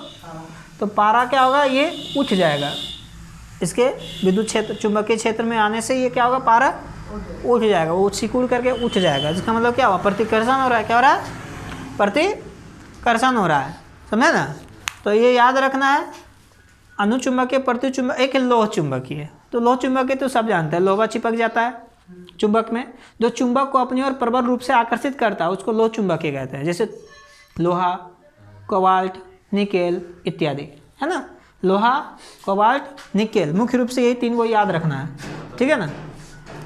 तो पारा क्या होगा, ये उठ जाएगा। इसके विद्युत क्षेत्र, चुंबकीय क्षेत्र में आने से ये क्या होगा, पारा उठ जाएगा। वो सिकुड़ करके उठ जाएगा। जिसका मतलब क्या हुआ, प्रतिकर्षण हो रहा है। क्या हो रहा है? प्रतिकर्षण हो रहा है, समझे ना। तो ये याद रखना है। अनुचुंबकीय, प्रतिचुंबक, एक लौह चुंबकीय। तो लौह चुंबकीय तो सब जानते हैं, लोहा चिपक जाता है चुंबक में। जो चुंबक को अपनी ओर प्रबल रूप से आकर्षित करता है उसको लौह चुंबकीय कहते हैं। जैसे लोहा, कोबाल्ट, निकेल इत्यादि, है ना। लोहा, कोबाल्ट, निकेल, मुख्य रूप से यही तीन को याद रखना है, ठीक है ना।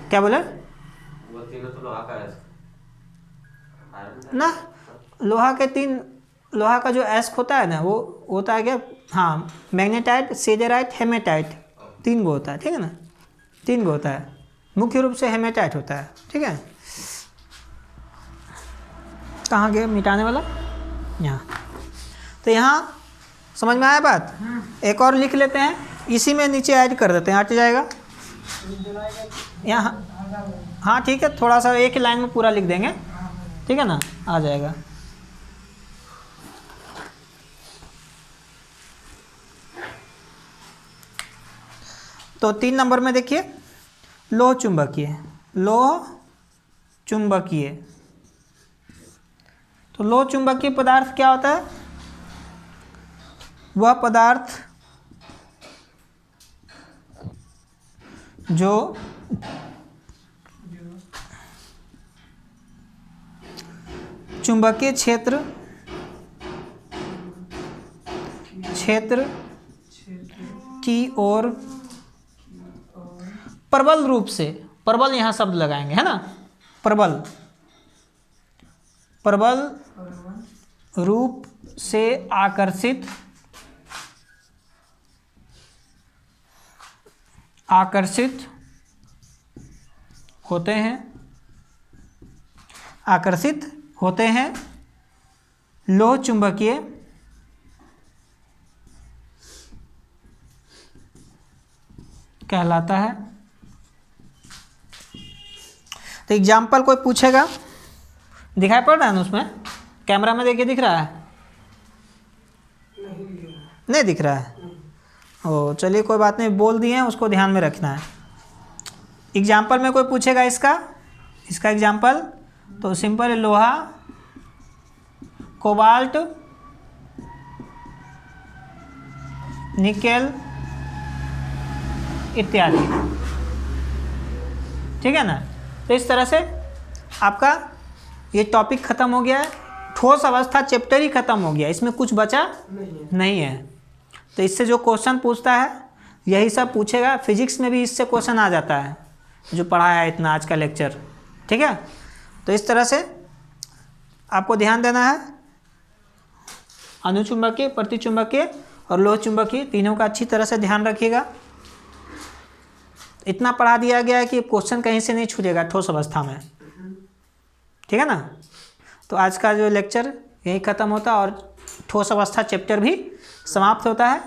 क्या बोले? वो तीनों तो लोहा का है ना। लोहा के तीन, लोहा का जो एस्क होता है ना, वो होता है क्या, हाँ, मैग्नेटाइट, सीजराइट, हेमेटाइट, तीन गो होता है, ठीक है ना। तीन गो होता है, मुख्य रूप से हेमेटाइट होता है, ठीक है। कहाँ गया मिटाने वाला? यहाँ। तो यहाँ समझ में आया बात। एक और लिख लेते हैं, इसी में नीचे ऐड कर देते हैं, हट जाएगा यहाँ। हाँ ठीक है, थोड़ा सा एक ही लाइन में पूरा लिख देंगे, ठीक है ना, आ जाएगा। तो 3 नंबर में देखिए, लोह चुंबकीय। लोह चुंबकीय, तो लोह चुंबकीय पदार्थ क्या होता है? वह पदार्थ जो चुंबकीय क्षेत्र की ओर प्रबल रूप से, प्रबल यहाँ शब्द लगाएंगे है ना, प्रबल रूप से आकर्षित होते हैं लोह चुंबकीय कहलाता है। तो एग्जाम्पल कोई पूछेगा, दिखाई पड़ रहा है ना उसमें, कैमरा में देखिए दिख रहा है, नहीं दिख रहा है, ओ चलिए कोई बात नहीं, बोल दिए हैं, उसको ध्यान में रखना है। एग्जाम्पल में कोई पूछेगा इसका एग्जाम्पल, तो सिंपल है, लोहा, कोबाल्ट, निकेल इत्यादि, ठीक है ना। तो इस तरह से आपका ये टॉपिक ख़त्म हो गया है, ठोस अवस्था चैप्टर ही ख़त्म हो गया, इसमें कुछ बचा नहीं है। तो इससे जो क्वेश्चन पूछता है यही सब पूछेगा, फिजिक्स में भी इससे क्वेश्चन आ जाता है जो पढ़ाया है इतना आज का लेक्चर, ठीक है। तो इस तरह से आपको ध्यान देना है, अनुचुंबकीय, प्रतिचुंबकीय और लोह चुंबकीय तीनों का अच्छी तरह से ध्यान रखिएगा। इतना पढ़ा दिया गया है कि क्वेश्चन कहीं से नहीं छूटेगा ठोस अवस्था में, ठीक है ना। तो आज का जो लेक्चर यही ख़त्म होता है और ठोस अवस्था चैप्टर भी समाप्त होता है।